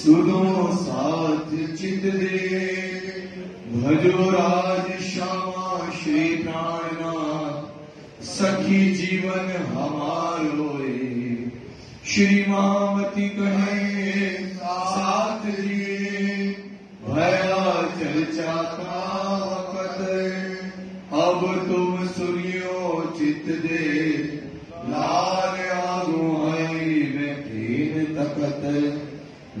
सुनो साथ चित दे भजो राज श्यामा श्री प्राणनाथ सखी जीवन हमारो श्री मामती कहे साथ जी भया चर्चा का वक़्त अब तुम सुनियो चित दे लाल आगुआई बैठीन तकत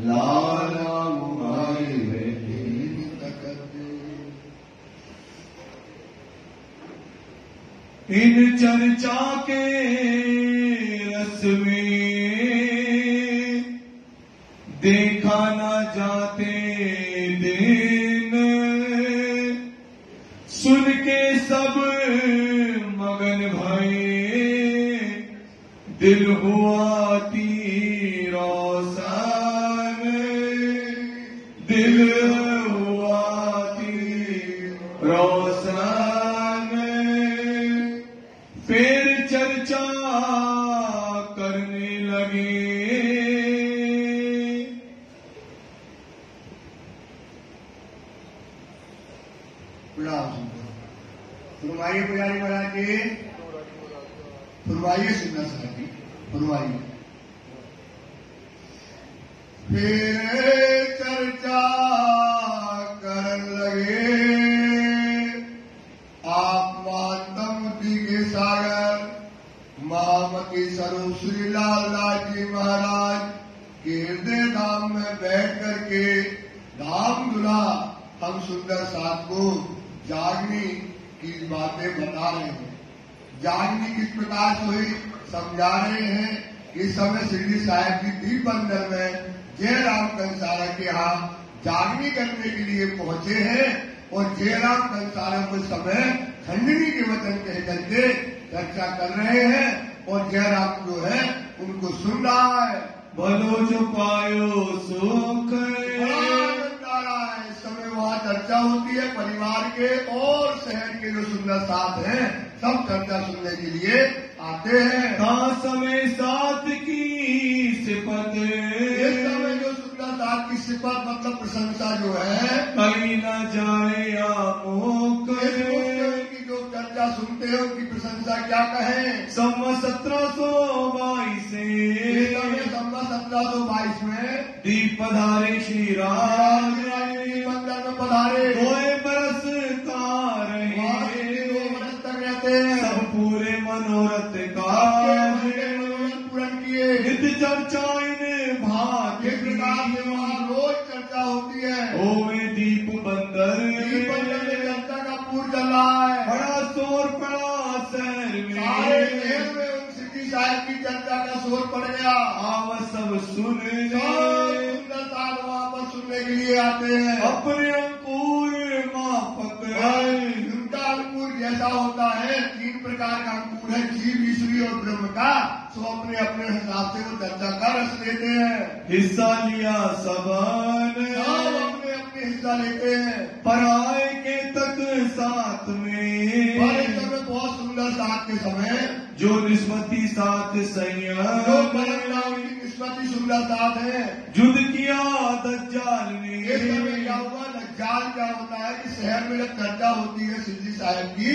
लाल आगुआई बैठीन तकत। इन चर्चा के रस में देखा न जाते दिन सुन के सब मगन भये दिल हुआ तीरोसान दिल हुआ तीरोसान। फिर चर्चा करने लगे फुरवाइए पुजारी महाराज जी, फुरवाइए सुंदर साहब जी, फुरवाइए। फिर चर्चा करन लगे आप मातमती के सागर महामती स्वरूप श्री लाल लाल जी महाराज के हृदय धाम में बैठ करके धाम धुला हम सुंदर साहब को जागनी की बातें बता रहे हैं। जागनी किस प्रकार से हुई समझा रहे हैं। इस समय शिरडी साहिब की दीप बंदर में जयराम कंसारा के यहाँ जागनी करने के लिए पहुंचे हैं और जयराम कंसारा को समय खंडनी के वचन कह करके चर्चा कर रहे हैं और जयराम जो है उनको सुन रहा है। भलो जो पायो सुख वहाँ चर्चा होती है परिवार के और शहर के जो सुंदर साथ हैं सब चर्चा सुनने के लिए आते हैं। कहाँ समय साथ की सिफत इस समय जो सुंदर साथ की सिफत मतलब प्रशंसा जो है कहीं न जाए आमोक की जो चर्चा सुनते हैं उनकी प्रशंसा क्या कहें। सम्मत 1722 सम्मत 1722 में दीप पधारे श्री राम मंदिर में पधारे 2 बरस का रहे 2 बरस तक रहते हैं सब पूरे मनोरथ का पूर्ण किए। नित्य चर्चा इन भाग्य प्रकार से वहाँ रोज चर्चा होती है। ओ में दीप बंदर में चर्चा का पूर चल रहा है। बड़ा शोर पड़ा शहर में सारे शहर में उन सिद्धि साहिब की चर्चा का शोर पड़ गया। आव सब सुन सुंदर साथ वहाँ पर सुनने के लिए आते हैं। अपने अंकुर मापक उनका अंकुर जैसा होता है 3 प्रकार का अंकुर है जीव ईश्वरी और ब्रह्म का। सो अपने अपने हिसाब से वो चर्चा का रस लेते हैं। हिस्सा लिया सबने अपने अपने हिस्सा लेते हैं। पर आए के तक साथ में समय बहुत सुंदर साथ के समय जो निस्बती साथ संयम निस्बती सुंदर साथ है। युद्ध किया दज्जाल ने इस समय क्या हुआ दज्जाल क्या होता है कि शहर में जब चर्चा होती है सिद्धि साहिब की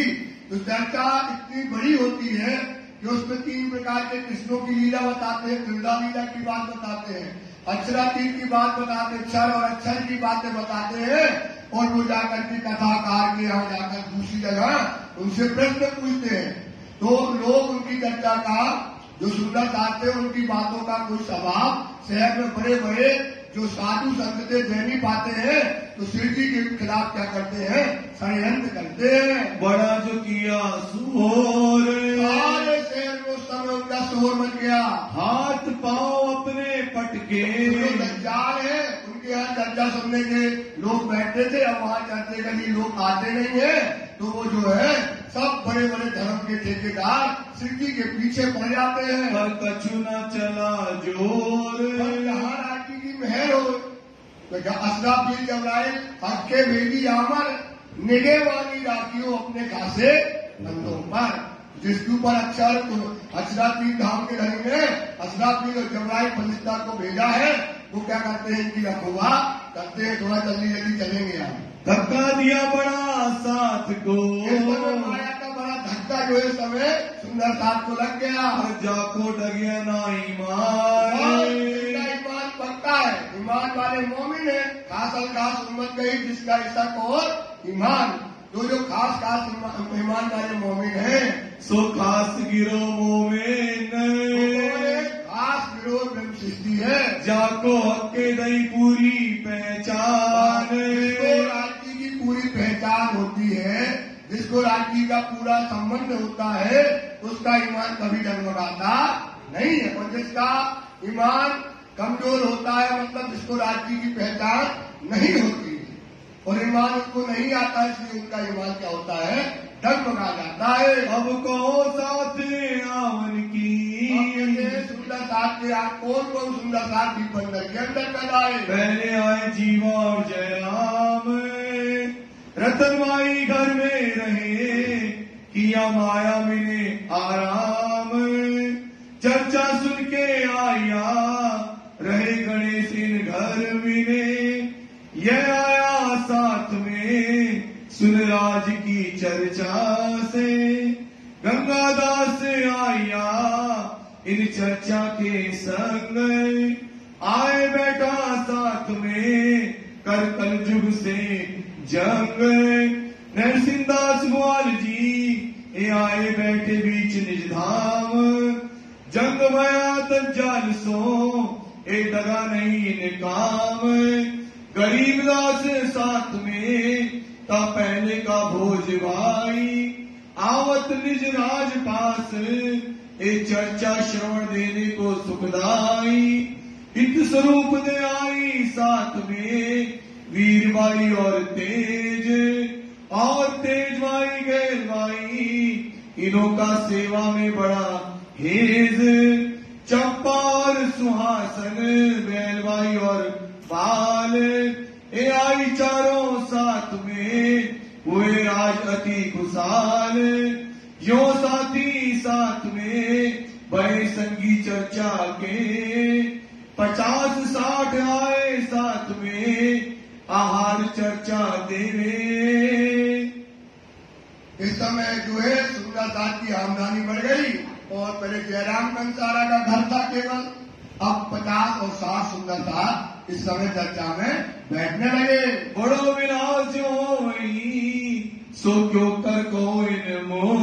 तो चर्चा इतनी बड़ी होती है कि उसमें 3 प्रकार के कृष्णों की लीला बताते हैं। दुर्गा लीला की बात बताते हैं, अक्षरातीत की बात बताते हैं, क्षर और अक्षर की बातें बताते हैं और वो जाकर के कथाकार के यहाँ जाकर दूसरी जगह उनसे प्रश्न पूछते हैं। तो लोग उनकी चर्चा का जो सुंदर साथ थे उनकी बातों का कोई स्वभाव शहर में बड़े बड़े जो साधु संत थे दे नहीं पाते हैं तो शिव जी के खिलाफ क्या करते हैं षड्यंत्र करते हैं। बड़ा जो किया सुहोर सारे शहर में उस समय उनका शोर मच गया। हाथ पांव अपने पटके दज्जाल है उनके यहाँ चर्चा सुनने के लोग बैठते थे। अब वहाँ चर्चे के लिए लोग आते नहीं है तो वो जो है सब बड़े बड़े धर्म के ठेकेदार शिव जी के पीछे पड़ जाते हैं। पर कछु न चला जोर जहाँ राजी की मेहर हो तो असराफील जबराइल हक्के भेदी आमर निगे वाली राखियों अपने खासे बंदों पर जिसके ऊपर अक्षराफील धाम के घर में असराफील और जबराइल फरिश्ता को भेजा है वो क्या करते हैं, इनकी अफवाह करते हैं, थोड़ा जल्दी जल्दी चलेंगे आप। धक्का दिया बड़ा साथ को, माया का बड़ा धक्का जो है समय सुंदर साथ को लग गया। जाको डगिया ना ईमान, ईमान पक्का है, ईमान वाले मोमिन है। खास उम्मत गई जिसका शक और ईमान, जो खास ईमान वाले मोमिन है, सो खास गिरो मोमिन, खास गिरो ब्रह्म सृष्टि है। जाको हक्के दई पूरी पहचान, जिसको राज्य की पूरी पहचान होती है, जिसको राज्य का पूरा संबंध होता है, उसका ईमान कभी डगमगाता नहीं है। और जिसका ईमान कमजोर होता है, मतलब जिसको राज्य की पहचान नहीं होती और ईमान उसको नहीं आता, इसलिए उनका ईमान क्या होता है, डगमगा जाता है। अब कहो साथ आवन की, सुंदर साथ के आप कौन सुंदर साथ भी बंदर के अंदर कर आए। पहले आए जीवा और जयराम, रतनमाई घर में रहे, किया माया में आराम, चर्चा सुन के आया, रहे गणेश इन घर में, यह आया साथ में, सुन राज की चर्चा से, गंगादास आया, इन चर्चा के संग, आए बैठा साथ में, कर कल युग से जंग, नरसिंहदास ग्वाल जी, ये आए बैठे बीच निज धाम, जंग भया दज्जाल सो, ए दगा नहीं इन काम, गरीबदास साथ में, ता पहले का भोज भाई, आवत निज राज पास, ए चर्चा श्रवण देने को सुखदाई, हित स्वरूप दे आई साथ में, वीरबाई और तेजबाई गैरबाई, इनों का सेवा में बड़ा हेज, चंपा और सुहासन, बैलबाई और बाल, ए आई चारों साथ में, हुए आज अति खुशाल, यो साथी साथ में, बड़े संगी चर्चा के, 50-60 आए साथ में, आहार चर्चा देवे। इस समय जो है सुंदर साथ की आमदनी बढ़ गई, और पहले जयराम कंसारा का घर था केवल, अब 50 और 60 सुंदर साथ इस समय चर्चा में बैठने लगे। बड़ो विलास हो वही, सो क्यों कर को इन मोह,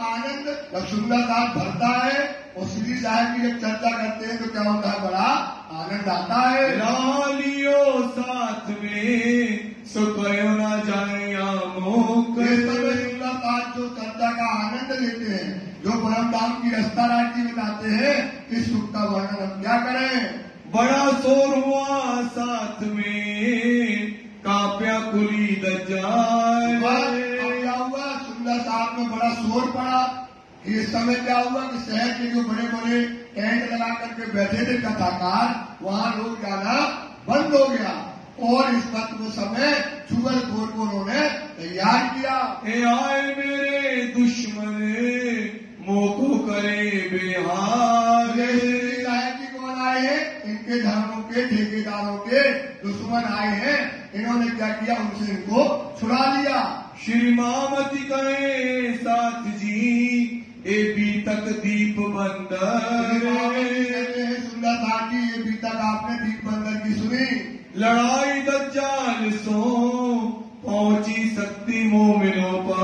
आनंद जब सुंदर साथ भरता है और श्री साहब की जब चर्चा करते हैं तो क्या होता है, बड़ा आनंद आता है। लालियो साथ में, सो कहो ना जाए आमोक, सुंदर साथ जो चर्चा का आनंद लेते हैं, जो परम धाम की रास्ता राज्य बताते हैं, इस सुख का वर्णन हम क्या करें। बड़ा शोर हुआ साथ में, काप्या कुली दज्जाल, क्या हुआ, सुंदर साथ में बड़ा शोर पड़ा। ये समय क्या हुआ कि शहर के जो बड़े बड़े टेंट लगा करके बैठे थे कथाकार, वहां लोग जाना बंद हो गया, और इस वक्त वो समय चुगलखोर को उन्होंने तैयार किया। ए आए मेरे दुश्मन, मोको करे बेहाल, जी कौन आए हैं, इनके धर्मों के ठेकेदारों के दुश्मन आए हैं, इन्होंने क्या किया, उनसे इनको छुड़ा लिया। श्री मामती कहे साथ जी, ए बीतक दीप बंदर, सुंदर साथ जी, ये बीतक आपने दीप बंदर की सुनी। लड़ाई दज्जाल सो, पहुंची शक्ति मोमिनों पर,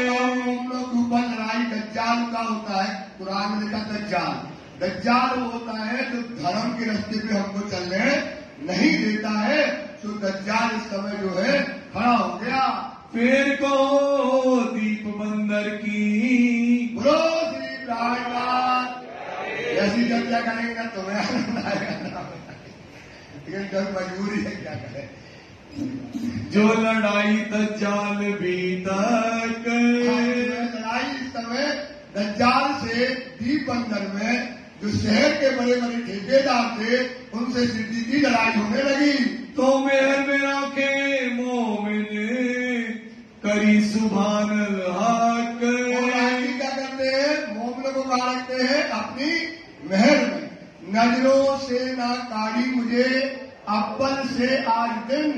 मोमिनों के ऊपर लड़ाई दज्जाल का होता है, कुरान में लिखा दज्जाल। दज्जाल होता है जो धर्म के रास्ते पे हमको चलने नहीं देता है, तो दज्जाल इस समय जो है खड़ा हो गया। फिर कहो दीप बंदर की, बोलो श्री प्राणनाथ, ऐसी चर्चा करेंगे तो मैं आनंद आएगा, लेकिन जब मजबूरी है क्या करें। जो लड़ाई दज्जाल बीतक, लड़ाई इस समय दज्जाल से दीप बंदर में जो शहर के बड़े बड़े ठेकेदार थे, उनसे सिद्धि की लड़ाई होने लगी। तो मेहर में रखे मोमिन, करी सुभान हक, क्या करते हैं, मोमिन को कहा रखते हैं अपनी महर में, नजरों से ना काढ़ी मुझे अव्वल से आज दिन,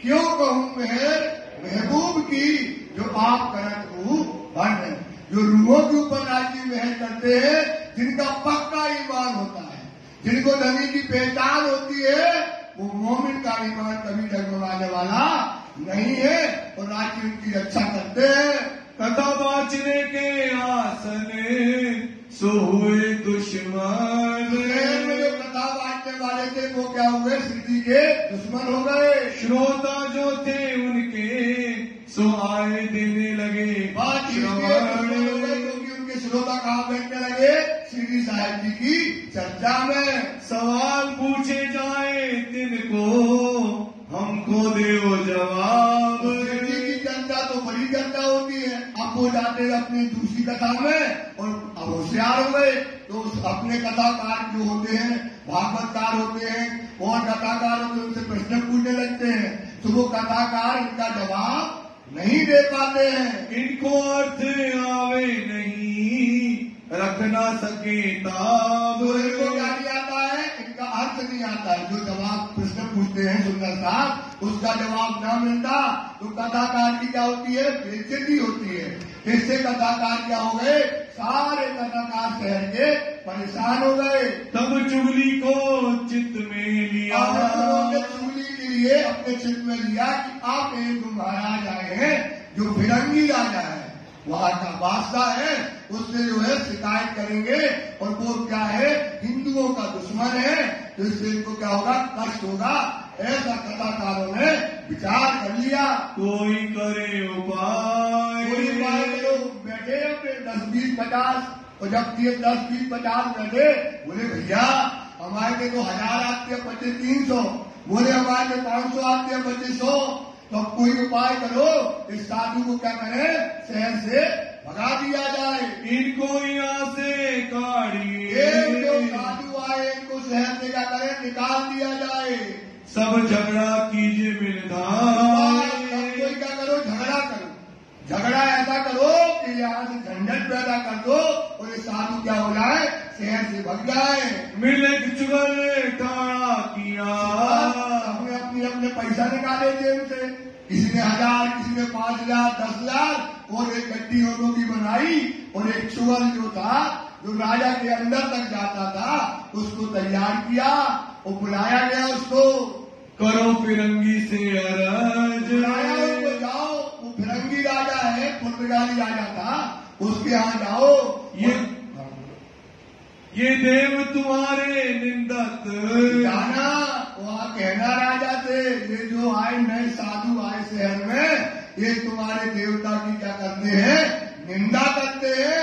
क्यों कहूँ मेहर महबूब की जो आप करत हूँ बन। जो रूहों के ऊपर राजी मेहर करते हैं, जिनका पक्का ईमान होता है, जिनको नबी की पहचान होती है, वो मोमिन का ईमान कभी डगमगाने वाला नहीं है और राज्य उनकी रक्षा करते हैं। कथा बाचने के आसन सो हुए दुश्मन। में जो कथा बांटने वाले थे वो क्या हुए? श्री जी के दुश्मन हो गए। श्रोता जो थे उनके सो आए देने लगे बात क्योंकि उनके श्रोता कहाँ बैठने लगे? श्री साहिब जी की चर्चा में। सवाल पूछे जाए तिनको हमको देओ जवाब। श्री की चर्चा तो बड़ी चर्चा होती है। अब वो जाते हैं अपनी दूसरी कथा में और अब होशियार हो गए, तो अपने कथाकार जो होते हैं, भागवतकार होते हैं और कथाकार होते हैं, उनसे प्रश्न पूछने लगते हैं, तो वो कथाकार इनका जवाब नहीं दे पाते हैं। इनको अर्थ आवे नहीं रख ना सके ताब। तो इनको क्या नहीं आता है? इनका अर्थ नहीं आता है। जो जवाब प्रश्न पूछते हैं सुंदर साहब, उसका जवाब ना मिलता तो कथाकार की क्या होती है? बेइज्जती होती है। इससे कथाकार क्या हो गए? सारे कथाकार शहर के परेशान हो गए। तब चुगली को चित्त में लिया। चुगली के लिए अपने चित्त में लिया कि आप एक महाराज आए हैं जो फिरंगी राजा है, वहां का बादशाह है, उससे जो है शिकायत करेंगे और वो क्या है? हिंदुओं का दुश्मन है, तो इससे इनको क्या होगा? कष्ट होगा। ऐसा कथाकारों ने विचार कर लिया। कोई करे उपाय। कोई उपाय करो। बैठे अपने 10, 20, 50 और जब ये 10, 20, 50 बैठे, बोले भैया हमारे के तो 1000 आते हैं, बच्चे 300। बोले हमारे में 500 आते हैं, बच्चे 100। तो अब कोई उपाय करो, इस साधु को क्या करें? शहर से भगा दिया जाए। इनको यहाँ से काढ़िए। जो साधु आए इनको शहर से क्या करें? निकाल दिया जाए। सब झगड़ा कीजिए सब मिलधाए। कोई क्या करो? झगड़ा करो। झगड़ा ऐसा करो कि यहाँ से झंझट पैदा कर दो और ये साधु क्या हो जाए? शहर से भग जाए। मिले चुगल टाड़ा किया। हमने अपने पैसा निकाले जेब से, किसी ने 1000, किसी ने 5000, 10,000 और एक गड्डी औरों की बनाई और एक चुगल जो था, जो राजा के अंदर तक जाता था, उसको तैयार किया और बुलाया गया उसको। करो फिरंगी से अरज। बुलाया उसको, जाओ, वो फिरंगी राजा है, पुर्तगाली राजा था, उसके यहाँ जाओ। ये देव तुम्हारे निंदक। जाना वहाँ कहना राजा से, ये जो आए नए साधु आए शहर में, ये तुम्हारे देवता की क्या करते हैं? निंदा करते हैं।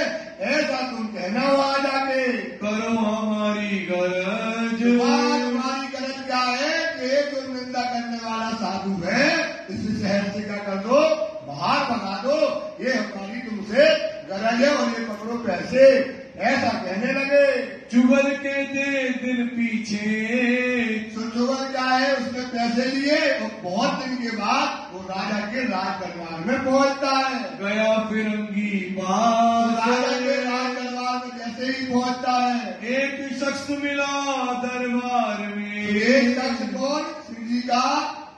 ऐसा तुम कहना वहाँ जाके। करो हमारी गरज। तुम्हारी गरज क्या है? कि जो निंदा करने वाला साधु है, इस शहर से क्या कर दो? बाहर भगा दो। ये हमारी तुमसे गरज है और ये पकड़ो पैसे। ऐसा कहने लगे। चुगल के दे दिन पीछे। चुगल क्या है? उसने पैसे लिए और बहुत दिन के बाद वो राजा के राज दरबार में पहुंचता है। गया फिरंगी पास। राजा के राज दरबार में जैसे ही पहुंचता है, एक शख्स मिला दरबार में। एक शख्स कौन? श्री जी का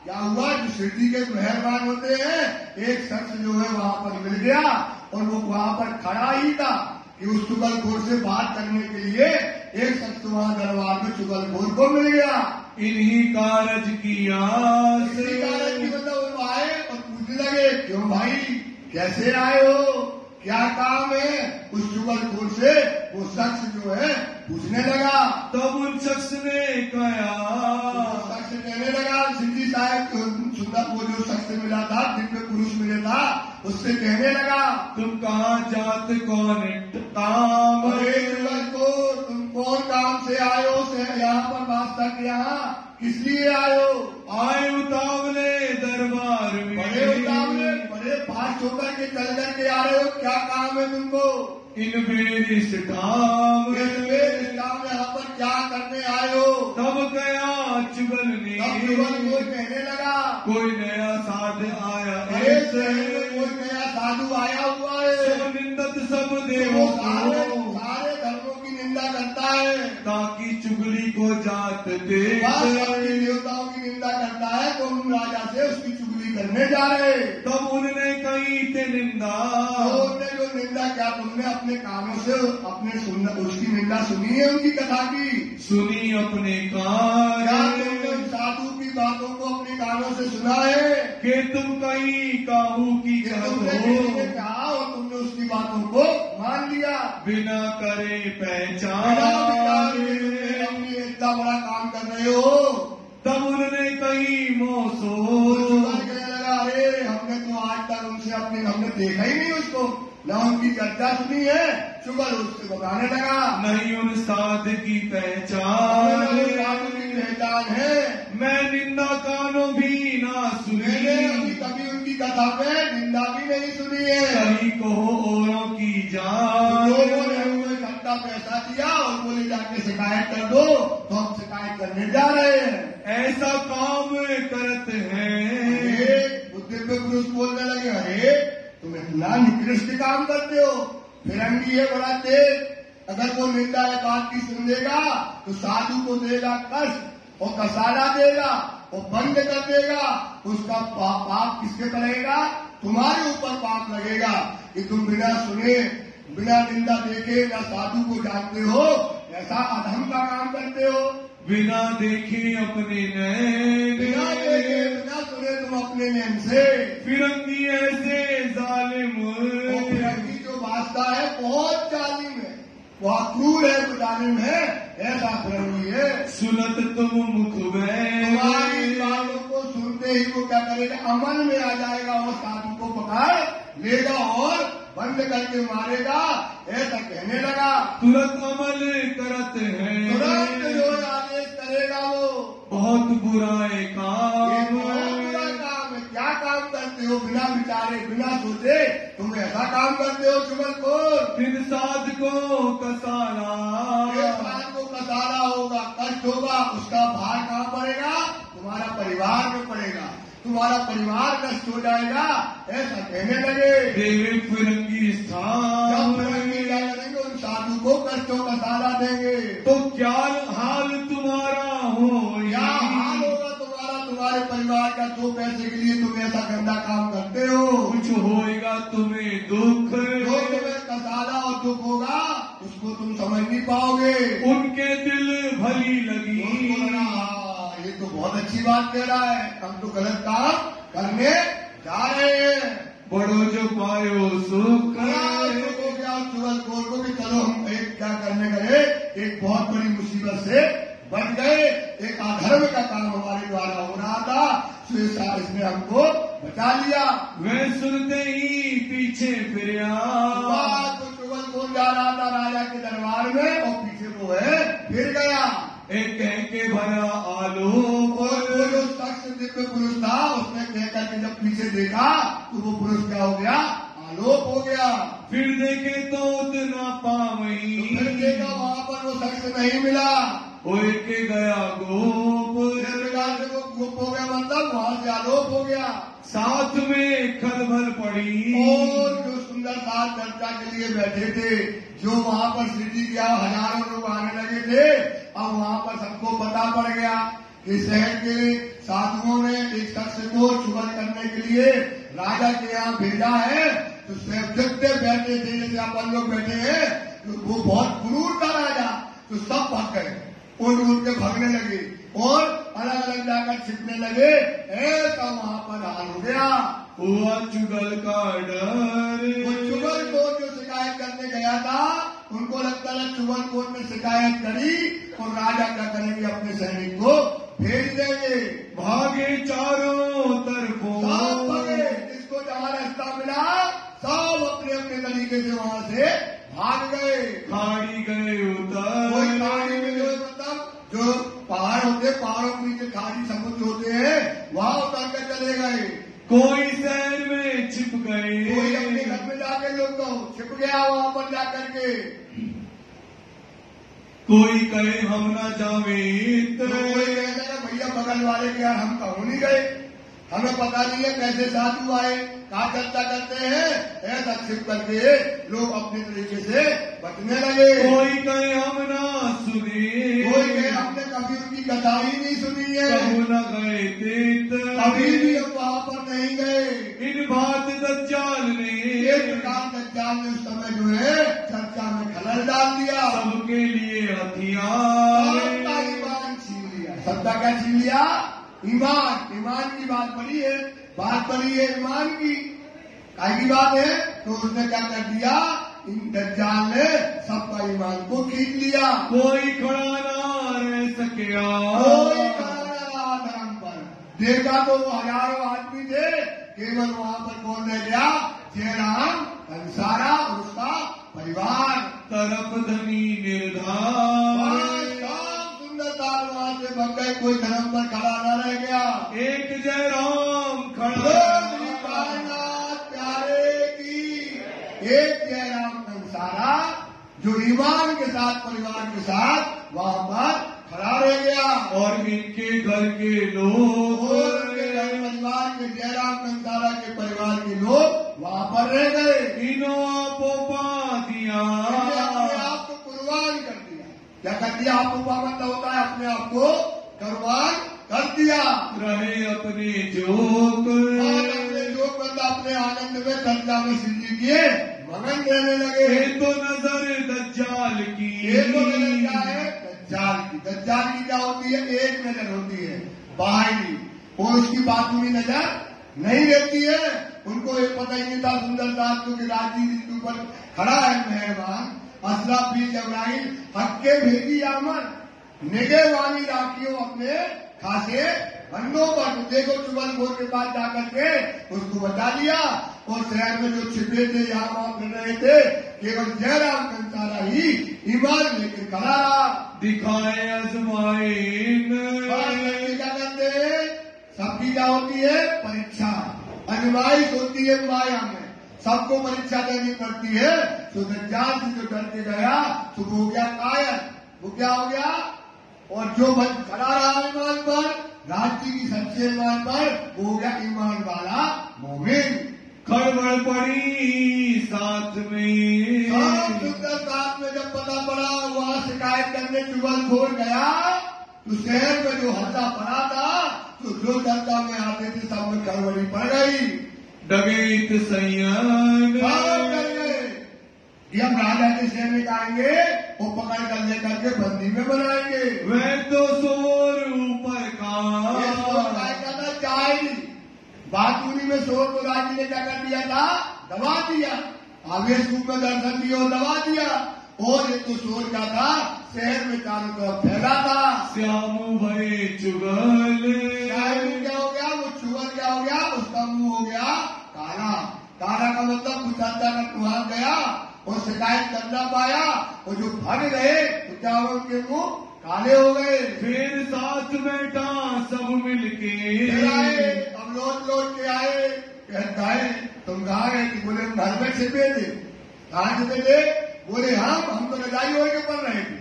क्या हुआ? जो श्री जी के मेहरबान होते हैं, एक शख्स जो है वहां पर मिल गया और वो वहां पर खड़ा ही था कि उस चुगलखोर से बात करने के लिए एक शख्स वहां दरबार में चुगलखोर को मिल गया। इन्हीं कारज किया। इसी कारज की मतलब वो आए और पूछने लगे, क्यों भाई कैसे आए हो? क्या काम है? उस चुगलखोर से वो शख्स जो है पूछने लगा। तब उन शख्स ने कहा, शख्स कहने लगा, सिंधी साहब सुंदर वो जो शख्स मिला था, दिव्य पुरुष मिले था, उससे कहने लगा, तुम कहाँ जात कौन काम? को तुम कौन काम से आए हो? यहाँ पर वास्ता के यहाँ किस लिए आए हो? आए उतावले दरबार में। बड़े उतावले, बड़े फास्ट होकर के चल करके आ रहे हो, क्या काम है तुमको? इन बेरिस्ताम यहाँ पर क्या करने आए हो? तब गया चुगल ने। कोई कहने लगा, कोई नया साध आया ऐसे, कोई नया साधु आया हुआ है, सब निंदत सब देवों को। सारे धर्मों की निंदा करता है ताकि चुगली को जात दे। अपनी देवताओं की निंदा करता है तो उन राजा से उसकी चुगली करने जा रहे। तब उनने कही थे निंदा, तो उनने जो निंदा, क्या तुमने अपने कानों से अपने सुनना उसकी निंदा सुनी है, उनकी कथा की सुनी अपने क्या कान, तुमने उन साधु की बातों को अपने कानों से सुना है कि तुम कहीं काहू की कि कहत तुमने किसी ने हो, कहा और तुमने उसकी बातों को मान लिया बिना करे बिना पहचान। विचार के तुमने अपनी इतना बड़ा काम कर रहे हो। तब उन्होंने कही मोसो, कहने लगा, अरे हमने तो आज तक उनसे हमने देखा ही नहीं उसको, न उनकी चर्चा सुनी है। चुगल उससे बताने लगा, नहीं उन साध की हमें पहचान, साधु की पहचान है। मैं निंदा कानों भी ना मैंने अभी सुनी, कभी उनकी कथा पे निंदा भी नहीं सुनी है। कहीं कहो औरों की जान। लोगों ने हमें इकट्ठा पैसा दिया और बोले जाके शिकायत कर दो, तो हम शिकायत करने जा रहे हैं। ऐसा काम करते हैं। अरे बुद्धि पे पुरुष बोलने लगे, अरे तुम इतना निकृष्ट काम करते हो, फिरंगी है बड़ा तेज, अगर वो निंदा है बात की सुन लेगा तो साधु को देगा कष्ट और कसारा देगा और बंद कर देगा। उसका पाप किसके पड़ेगा? तुम्हारे ऊपर पाप लगेगा कि तुम बिना सुने बिना निंदा देखे या साधु को जानते हो, ऐसा अधम का काम करते हो। बिना देखे अपने नैन, बिना देखे बिना सुने तुम अपने नैन से। फिरंगी ऐसे जालिम, और फिरंगी जो वास्ता है बहुत जालिम है, बहुत क्रूर है, वो जालिम है, ऐसा फिरंगी है। सुनत तुम मुख तुम्हारी में, बातों को सुनते ही वो क्या करेगा? अमल में आ जाएगा, वो साधु को पकड़ लेगा और बंद करके मारेगा, ऐसा कहने लगा। तुरंत अमल करते तुरंत हैं, जो आदेश करेगा वो। बहुत बुराए ये काम, बहुत बुरा काम है। क्या काम करते हो? बिना विचारे बिना सोचे तुम ऐसा काम करते हो चुगलखोर। फिर साध को कसारा, साथ को कसारा होगा, कष्ट होगा, उसका भार कहाँ पड़ेगा? तुम्हारा परिवार में पड़ेगा, तुम्हारा परिवार नष्ट हो जाएगा, ऐसा कहने लगे। देवे फिरंगी जब स्थान, फिरंगी क्या करेंगे? उन साधु को कष्टों का सहारा देंगे। तो क्या हाल तुम्हारा हो, क्या हाल होगा तुम्हारा, तुम्हारे परिवार का? 2 पैसे के लिए तुम ऐसा गंदा काम करते हो। कुछ होएगा तुम्हें दुख, जो तुम्हें कसारा और दुख होगा उसको तुम समझ नहीं पाओगे। उनके दिल भली लगी, उनको लगा, हाँ, ये तो बहुत अच्छी बात कह रहा है, हम तो गलत काम करने जा रहे हैं। बड़ो जो पायो सुख, हो गया चुगलखोर को कि चलो हम एक क्या करने गए, एक बहुत बड़ी मुसीबत से बच गए। एक अधर्म का काम हमारे द्वारा हो रहा था, तो इसने हमको बचा लिया। वह सुनते ही पीछे फिरिया, तो चुगलखोर जा रहा था राजा के दरबार में और पीछे वो है फिर गया। एक कह के भरा आलोक, और वो जो शख्स दिव्य पुरुष था उसने कह करके जब पीछे देखा तो वो पुरुष क्या हो गया? आलोक हो गया। फिर देखे तो उतना पावई, तो फिर देखा वहां पर वो शख्स नहीं मिला। होए के गया गोप, इस प्रकार से वो गुप हो गया, मतलब वहां से आलोक हो गया। साथ में खलबल पड़ी, और जो सुंदर साथ चर्चा के लिए बैठे थे, जो वहां पर सिटी गया, हजारों लोग आने लगे थे। अब वहां पर सबको पता पड़ गया कि शहर के साधुओं ने एक शख्स को चुगल करने के लिए राजा के यहाँ भेजा है। तो जितने बैठे थे, जैसे अपन लोग बैठे हैं, तो वो बहुत क्रूर था राजा, तो सब भाग गए, उड़ के भागने लगे और अलग अलग जाकर छिपने लगे। ऐसा वहां पर हाल हो गया। हुआ चुगल का डर, वो चुगलखोर जो शिकायत करने गया था, उनको लगता था चुगलखोर ने शिकायत करी और राजा क्या करेंगे? अपने सैनिक को भेज देंगे। भागे चारों तरफों, सब भागे, जिसको जहां रास्ता मिला सब अपने अपने तरीके से वहां से भाग गए। खाड़ी गए कोई उतर, खाड़ी में जो मतलब जो पहाड़ होते, पहाड़ों के नीचे खाड़ी समुद्र होते हैं, वहां उतर कर चले गए। कोई शहर में छिप गए, कोई अपने घर में जाके लोग तो छिप गया वहां पर जाकर के। कोई कहे हम न जावे तो कोई कहता है भैया बगल वाले के यार हम कहूं नहीं गए, हमें पता नहीं है कैसे साधु आए, कहा चर्चा करते हैं, ऐसा छिप करके लोग अपने तरीके से बचने लगे। कोई कहे हम ना सुने, कोई कहे हमने कभी उनकी कथा ही नहीं सुनी है, कबू न गए तीत, कभी भी हम वहाँ पर नहीं गए। इन बात दज्जाल ने, एक प्रकार दज्जाल ने उस समय जो है चर्चा में खलल डाल दिया। सबके लिए हथियार, सबका ईमान छीन लिया। सबका क्या छीन लिया? ईमान। ईमान की बात बड़ी है, बात बड़ी है ईमान की। काय की बात है? तो उसने क्या कर दिया? इन दज्जाल ने सबका ईमान को खींच लिया। कोई खड़ा ना रह सकिया, कोई खड़ा न रहा धर्म पर। देखा तो वो हजारों आदमी थे, केवल वहाँ पर कौन रह गया? जयराम कंसारा और उसका परिवार। तरफ धनी निर्धार, वहाँ से बन गए, कोई धर्म पर खड़ा न रह गया। एक जयराम खड़ा, प्यारे की एक जयराम कंसारा जो ईमान के साथ परिवार के साथ वहाँ पर खड़ा रह गया। और इनके घर के लोग, परिवार के जयराम कंसारा के परिवार के लोग वहाँ पर रह गए। इनो आपो पा दिया, अपने आप को कुर्बान कर दिया। क्या कर दिया? आपको मतलब होता है अपने आप को कुर्बान कर दिया। रहे अपने जोक, अपने जो बंदा अपने आनंद में चर्चा में सिद्धि किए मगन रहने लगे। ये तो नजर दज्जाल की, ये तो नजर क्या है? दज्जाल की। दज्जाल की क्या होती है? एक नजर होती है बाहरी, और उसकी बातूनी नजर नहीं रहती है। उनको एक पता ही नहीं था सुंदर साहब क्योंकि राजनीति पर खड़ा है मेहरबान अशरफ भी जबराइल हक्के भेगी आमन निगे वाली राखियों अपने खासे बंदों पर। तो देखो चुगल भोर के बाद जाकर के उसको बचा लिया, और शहर में जो छिपे थे यहाँ वहाँ फिर रहे थे, केवल जयराम कंसारा ही ईमान लेकर खड़ा रहा। दिखाए आजमाइन, क्या करते हैं? सबकी क्या होती है? परीक्षा, आजमाइश होती है माया में, सबको परीक्षा देनी पड़ती है। तो दज्जाल से जो डर के गया तो वो हो गया कायल। वो क्या हो गया? और जो खड़ा रहा ईमान पर, राज्य की सबसे ईमान पर, वो हो गया ईमान वाला मोमिन। खड़बड़ पड़ी साथ में, सुंदर साथ में जब पता पड़ा, वहाँ शिकायत करने चुगलखोर गया तो शहर में जो हल्ला पड़ा था, तो जो चर्चा में आते थे सब में गड़बड़ी पड़ गई। डगैत सैयद, कि हम राजा के शहर में आएंगे, वो पकड़ कर लेकर के बंदी में बनाएंगे। वह तो शोर ऊपर का चाहिए बातूनी में शोर को राजी ने क्या कर दिया था? दबा दिया। आवेश रूप में दर्शन दिया और दबा दिया। और ये तो शोर क्या था? शहर में चारों तरफ फैला था। श्यामू भरे चुगल, क्या हो गया? वो चुगल क्या हो गया? उसका मुंह हो गया काला। काला का मतलब कुछ अंदर का तुहार गया और शिकायत कर ना पाया, और जो भाग गए तो क्या हुआ? उनके मुंह काले हो गए। फिर साथ बैठा सब मिलके, अब लौट के आए। कहता है तुम कहाँ गए? कि बोले हम घर में छिपे थे। कहाँ छिपे थे? बोले हम तो रजाई ओढ़ के पड़ रहे थे।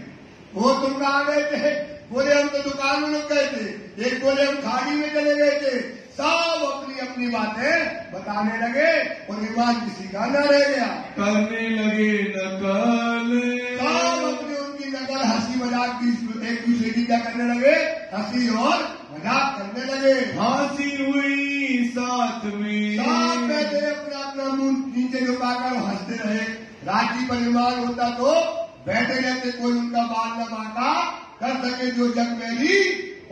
वो तुम कहाँ गए थे? बोले हम तो दुकान में लग गए थे। एक बोले हम खाड़ी में चले गए थे। सब अपनी अपनी बातें बताने लगे और ईमान किसी का न रह गया। करने लगे नकल, सब अपनी उनकी नकल हंसी मजाक की एक दूसरे की क्या करने लगे? हंसी और मजाक करने लगे। हंसी हुई साथ में, सब बैठे अपना अपना मुंह नीचे झुकाकर हंसते रहे। राजी पर ईमान होता तो बैठे रहते, कोई उनका बाल न बांटा कर सके जो जग मेरी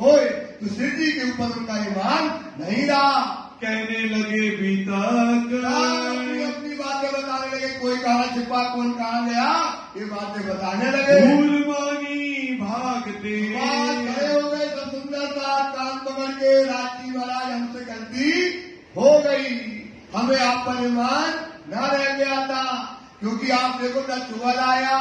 होए, तो सिद्धि के ऊपर उनका ईमान नहीं रहा। कहने लगे भी तक, अपनी बातें बताने लगे। कोई कहाँ छिपा, कौन कहाँ गया, ये बातें बताने लगे। भूल मानी भागते, खड़े हो गए सब सुंदर सा कान पकड़ के, राजी महाराज हमसे गलती हो गई, हमें आप पर ईमान न रह गया था। क्योंकि आप देखो न चुगल आया,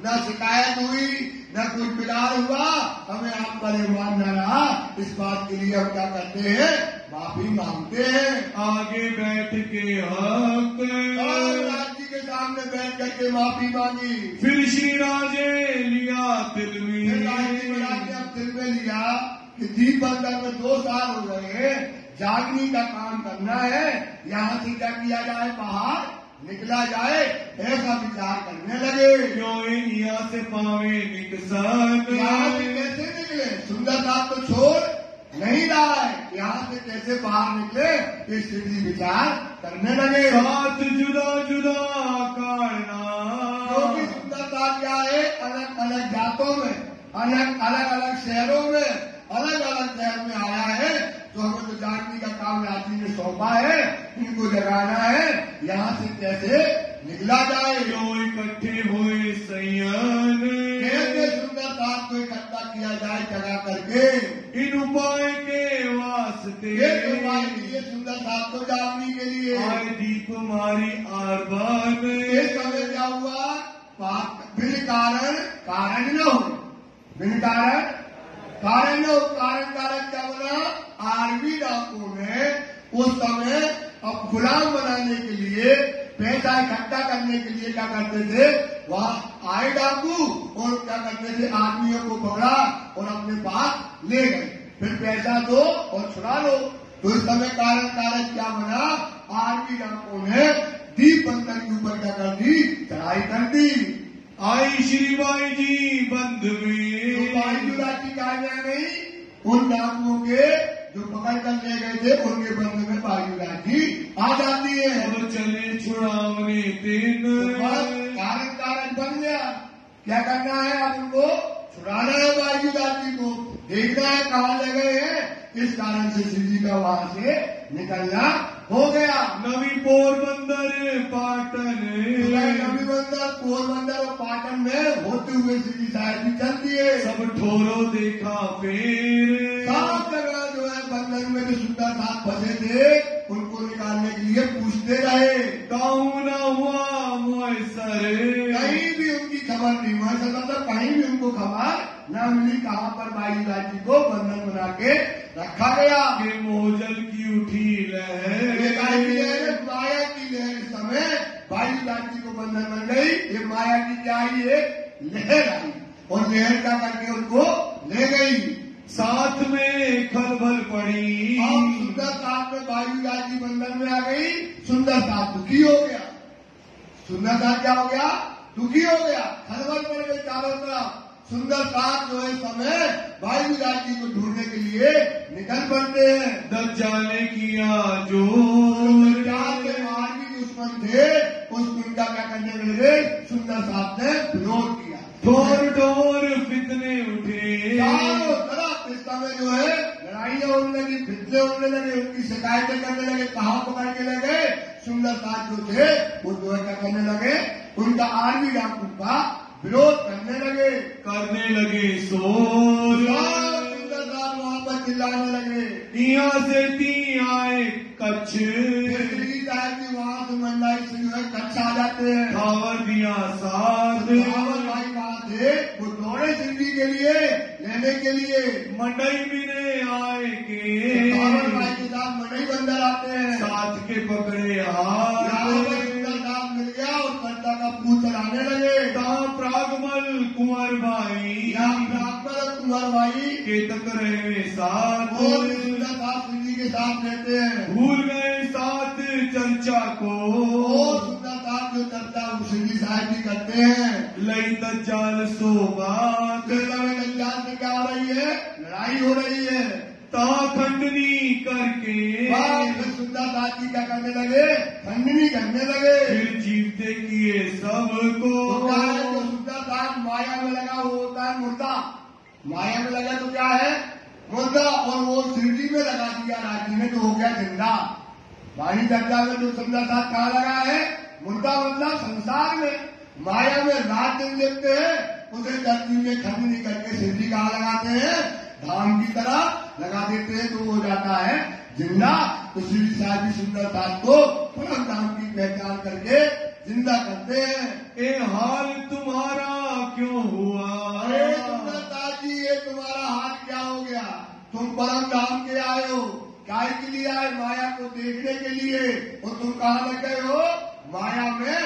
न शिकायत हुई, न कुछ बिगाड़ हुआ, हमें आप पर ईमान न रहा। इस बात के लिए हम क्या करते हैं? माफी मांगते हैं। आगे बैठ के हक, और राज्य के सामने बैठ करके माफी मांगी। फिर श्री राजे लिया दिल में, राज्य ने अब दिल में लिया कि दीप बंदर में 2 साल हो गए हैं, जागनी का काम करना है, यहाँ से क्या किया जाए, बाहर निकला जाए, ऐसा विचार करने लगे। क्यों यहाँ से पावे निकसान, यहाँ से कैसे निकले, सुंदरता तो छोड़ नहीं रहा है, यहाँ से कैसे बाहर निकले, इस स्थिति विचार करने लगे। साथ जुदा जुदा काढ़ना, क्योंकि सुंदरता क्या है, अलग अलग जातों में, अलग अलग शहरों में, अलग अलग शहर में आया है, तो हमें तो जागने का काम राजी ने सौंपा है, इनको जगाना है, यहाँ से कैसे निकला जाए। क्यों इकट्ठे हुए सैयन, कैसे सुंदरता को इकट्ठा किया जाए जगा करके, इन उपाय के वास्ते, ये उपाय के लिए सुंदरता को जागने के लिए आए दीप मारी आरबान। इस समय क्या हुआ, बिन कारण कारण न हो, बिन कारण कारण न हो, कारण कारण क्या बना, आरबी डाकू ने उस समय अब गुलाम बनाने के लिए, पैसा इकट्ठा करने के लिए क्या करते थे, वहां आए डाकू और क्या करते थे, आदमियों को पकड़ा और अपने पास ले गए, फिर पैसा दो और छुड़ा लो। तो इस समय कारण कारण क्या बना, आरबी डाकू ने दीप बंदर के ऊपर क्या कर दी, चढ़ाई कर दी। आई श्री बाई जी बंद में, तो बाईजू लाठी कहा गई, उन डाकुओं के जो पकड़ कर ले गए थे, उनके बंद में बाईजू लाठी आ जाती है। और चले छुड़ावने दिन, तो कारण कारण बन गया, क्या करना है, अब उनको छुड़ाना है, बाईजू लाठी को देखना है कहाँ ले गए हैं, इस कारण से शिव जी का वहां से निकलना हो गया। नवी पोरबंदर पाटन, नवी बंदर पोरबंदर और पाटन में होते हुए श्री साहिब भी चलती है। सब ठोरो देखा फिर, सब जगह जो है बंधन में जो सुंदर साथ फंसे थे, उनको निकालने के लिए पूछते रहे, काऊ न हुआ मुयसर, कहीं भी उनकी खबर नहीं हुआ, मतलब कहीं भी उनको खबर न मिली, कहाँ पर बाईजू लाठी को बंधन बना के रखा गया। के मोजल की उठी लहर, माया की लहर, इस समय बाईजू लाठी को बंधन बन गई, ये माया की क्या आई, एक लहर आई और लहर क्या करके उनको ले गई। साथ में खलबल पड़ी, अब सुंदर साथ में बाईजू लाठी बंधन में आ गई, सुंदर साथ दुखी हो गया, सुंदर साथ क्या हो गया, दुखी हो गया, खलबल पड़ गई चारों तरफ। सुंदर साथ जो है समय बाईजू लाठी को ढूंढने के लिए निकल पड़ते हैं। दज्जाले किया जो दज्जाल के मार्गी दुश्मन थे, उस उनका क्या करने लगे, सुंदर साथ ने विरोध किया, ठोर ठोर फितने उठे, चारों तरफ इस समय जो है लड़ाइयां होने लगी, फितने होने लगे, उनकी शिकायतें करने लगे, कहाँ पकड़ के लगे, सुंदर साथ जो थे वो जो है क्या करने लगे, उनका आर्मी डाकू का विरोध करने लगे शोर, सुंदर साथ वहां पर चिल्लाने लगे, यहाँ से ती आए कच्छ, साहब की वहां से मंडाई से जो है कच्छ आ जाते हैं, खावर दिया साथ, भाई वहां थे, वो दौड़े सिंधी के लिए लेने के लिए, मंडई मिले आए के, भाई के साथ मंडई बंदर आते हैं, साथ के पकड़े हाथ, मिल गया और कर्ता का पूछ चलाने लगे, प्रागमल कुंवर भाई, प्रागमल कुंवर भाई के तक रहे साथ, और सिंधी के साथ रहते हैं, भूल गए साथ चर्चा को, और सुंदर साथ जो चर्चा सिंधी साहब भी करते हैं, लई दज्जाल सो बात, दज्जाल से क्या हो रही है, लड़ाई हो रही है, ता खंडनी करके, सुंदर साथ की क्या करने लगे, खंडनी करने लगे, फिर जीवते किए सबको, जो सुंदर साथ माया में लगा वो होता है मुर्दा, माया में लगा तो क्या है, मुर्दा, और वो सिरडी में लगा दिया राजी ने, तो हो गया जिंदा। वाणी चर्चा में जो सुंदर साथ कहाँ लगा है, मुर्दा, मतलब संसार में, माया में रात दिन देखते हैं, उसे धरती में खंडनी करके सिरडी कहाँ लगाते हैं, धाम की तरह लगा देते हैं, तो हो जाता है जिंदा। तो श्री साहब जी सुंदर साथ को परम धाम की पहचान करके जिंदा करते हैं। ए हाल तुम्हारा क्यों हुआ, अरे सुंदर साथ जी, ये तुम्हारा हाल क्या हो गया, तुम परम धाम के आए हो, काय के लिए आए, माया को देखने के लिए, और तुम कहाँ लग गए हो, माया में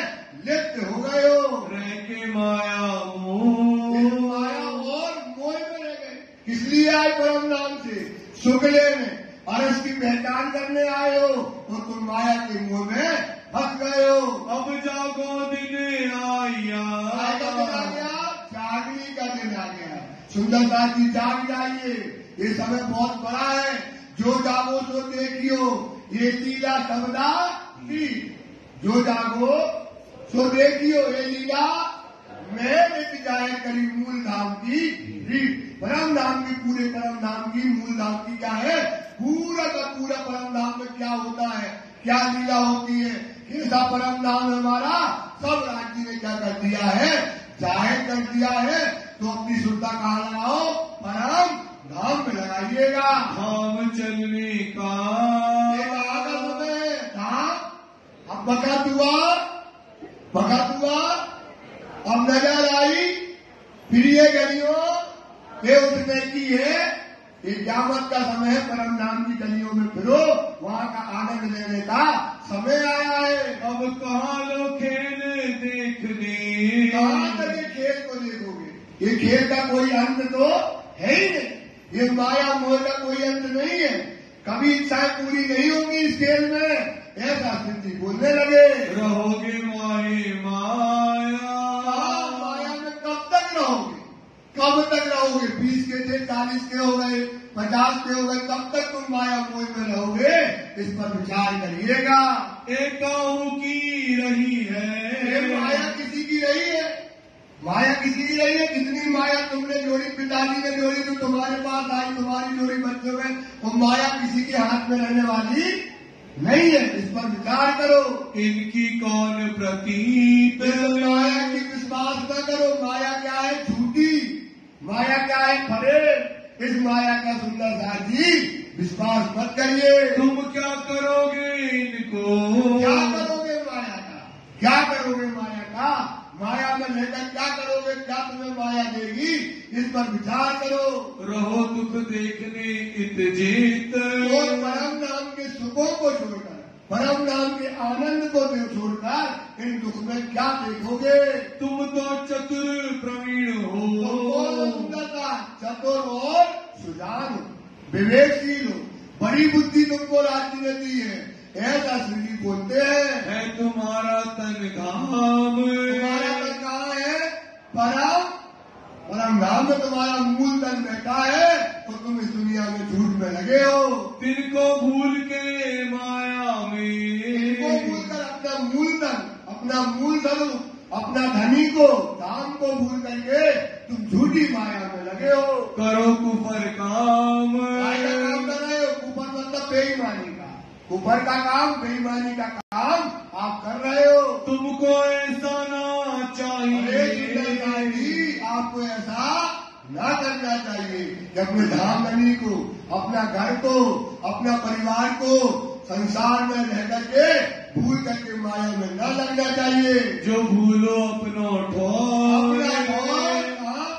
लिप्त हो गए हो, रह के माया मोह, माया और मोह में रह गए। किस लिए आए परम धाम से, शुक्ले में, और इसकी पहचान करने आए हो तो तुम माया के मोह में फंस गए हो। अब जागो दिन आया, का दिन आ गया, जागने का दिन आ गया। सुंदरता जी जाग जाइए, ये समय बहुत बड़ा है। जो जागो सो देखियो, ये लीला सबदा की। जो जागो सो देखियो, ये लीला में मिट जाए करी मूल धाम की रीत। परम धाम की, पूरे परम धाम की मूल धाम की क्या है? पूरा का पूरा परम धाम में क्या होता है, क्या लीला होती है, कैसा परम धाम है हमारा, सब राज्य ने क्या कर दिया है, जाहिर कर दिया है। तो अपनी शुद्धता कहाँ लगाओ? परम धाम में लगाइएगा। धाम चलने का आगम में धाम। अब बकत हुआ, अब नजर आई प्रिय गलियों के उठने की है। ये क़यामत का समय है, परम नाम की गलियों में फिरो, वहाँ का आनंद लेने का समय आया है। अब कहाँ लो खेल देखने, कहाँ तक ये खेल को देखोगे? ये खेल का कोई अंत तो है ही नहीं। ये माया मोह का कोई अंत नहीं है। कभी इच्छाएं पूरी नहीं होंगी इस खेल में, ऐसा सिद्धि बोलने लगे। रहोगे माया माया में कब तक रहोगे? कब तक रहोगे? 20 के थे, 40 के हो गए, 50 के हो गए, कब तक तुम माया मोह में रहोगे? इस पर विचार करिएगा। एकाऊ की रही है, माया किसी की रही है, माया किसी की रही है। कितनी माया तुमने जोड़ी, पिताजी ने जोड़ी, जो तुम्हारे पास आई, तुम्हारी जोड़ी बच्चों में, वो माया किसी के हाथ में रहने वाली नहीं है। इस पर विचार करो। इनकी कौन प्रतीत, माया की विश्वास न करो। माया क्या है? झूठी। माया क्या है? फरे। इस माया का सुंदर साथी विश्वास मत करिए। तुम क्या करोगे इनको, क्या करोगे माया का? क्या करोगे माया का? माया में लेकर क्या करोगे? क्या तुम्हें माया देगी? इस पर विचार करो। रहो दुख देखने इत जीत, और परम नाम के सुखों को छोड़कर, परम नाम के आनंद को छोड़कर इन दुख में क्या देखोगे? तुम तो चतुर प्रवीण हो, सुंदरता, चतुर और सुजान हो, विवेकशील हो, बड़ी बुद्धि तुमको राज्य ने दी है, ऐसा श्री जी बोलते हैं। है तुम्हारा तन धाम, तुम्हारा तन कहाँ है? परम धाम में तुम्हारा मूल तन बैठा है। तो तुम इस दुनिया में झूठ में लगे हो। तिनको भूल के माया में, इनको भूलकर अपना मूल तन, अपना मूल स्वरूप, अपना धनी को, धाम को भूल करके तुम झूठी माया में लगे हो। करो कुफर काम, माया का काम कर रहे हो। कुफर मतलब बेईमानी का, कुफर का काम, बेईमानी का काम आप कर रहे हो। तुमको ऐसा ना चाहिए, आपको ऐसा ना करना चाहिए कि अपने धाम धनी को, अपना घर को, अपना परिवार को संसार में रह करके भूल करके माया में न लगना चाहिए। जो भूलो अपना ठोर,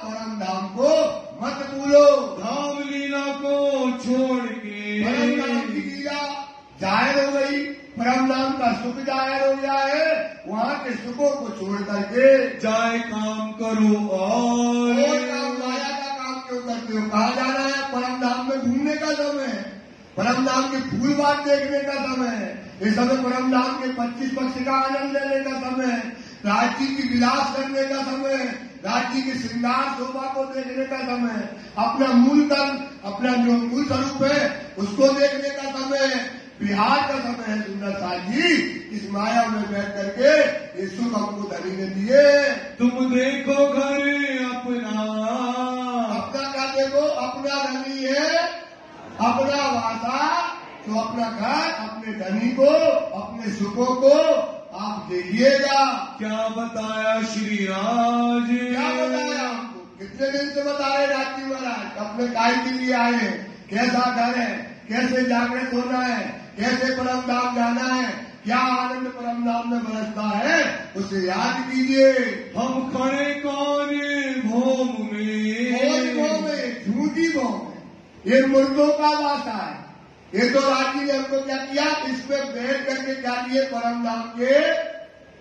परम धाम को मत भूलो। धाम लीला को छोड़ के, परम धाम की लीला जाहिर हो गई, परम नाम का सुख जाहिर हो गया है। वहाँ के सुखों को छोड़ करके जाए काम करो और काम, माया का काम क्यों करते हो? कहाँ जाना है? परम धाम में घूमने का समय है, परम धाम के फूल बात देखने का समय है। इस समय परम धाम के 25 पक्ष का आनंद लेने का समय है, राज्य की विलास करने का समय है, राज्य के श्रृंगार शोभा को देखने का समय है, अपना मूल तन, अपना जो मूल स्वरूप है उसको देखने का समय है, बिहार का समय है। सुंदर साथ जी इस माया में बैठ करके ये सुख हमको धनी ने दिए। तुम देखो घर अपना, अपना क्या देखो? अपना धनी है, अपना वासा, तो अपना घर, अपने धनी को, अपने सुखों को आप देखिएगा। क्या बताया श्री राज, क्या बताया हमको? कितने दिन से बता रहे राजी महाराज, अपने काय के लिए आए हैं, कैसा घर है, कैसे जागृत होना है, कैसे परम धाम जाना है, क्या आनंद परम धाम में बरसता है, उसे याद कीजिए। हम खड़े कौन भोम में, झूठी भोम में, ये मुर्दों का वासा है। ये तो राजी ने हमको क्या किया, इसमें बैठ करके क्या किए? परम धाम के,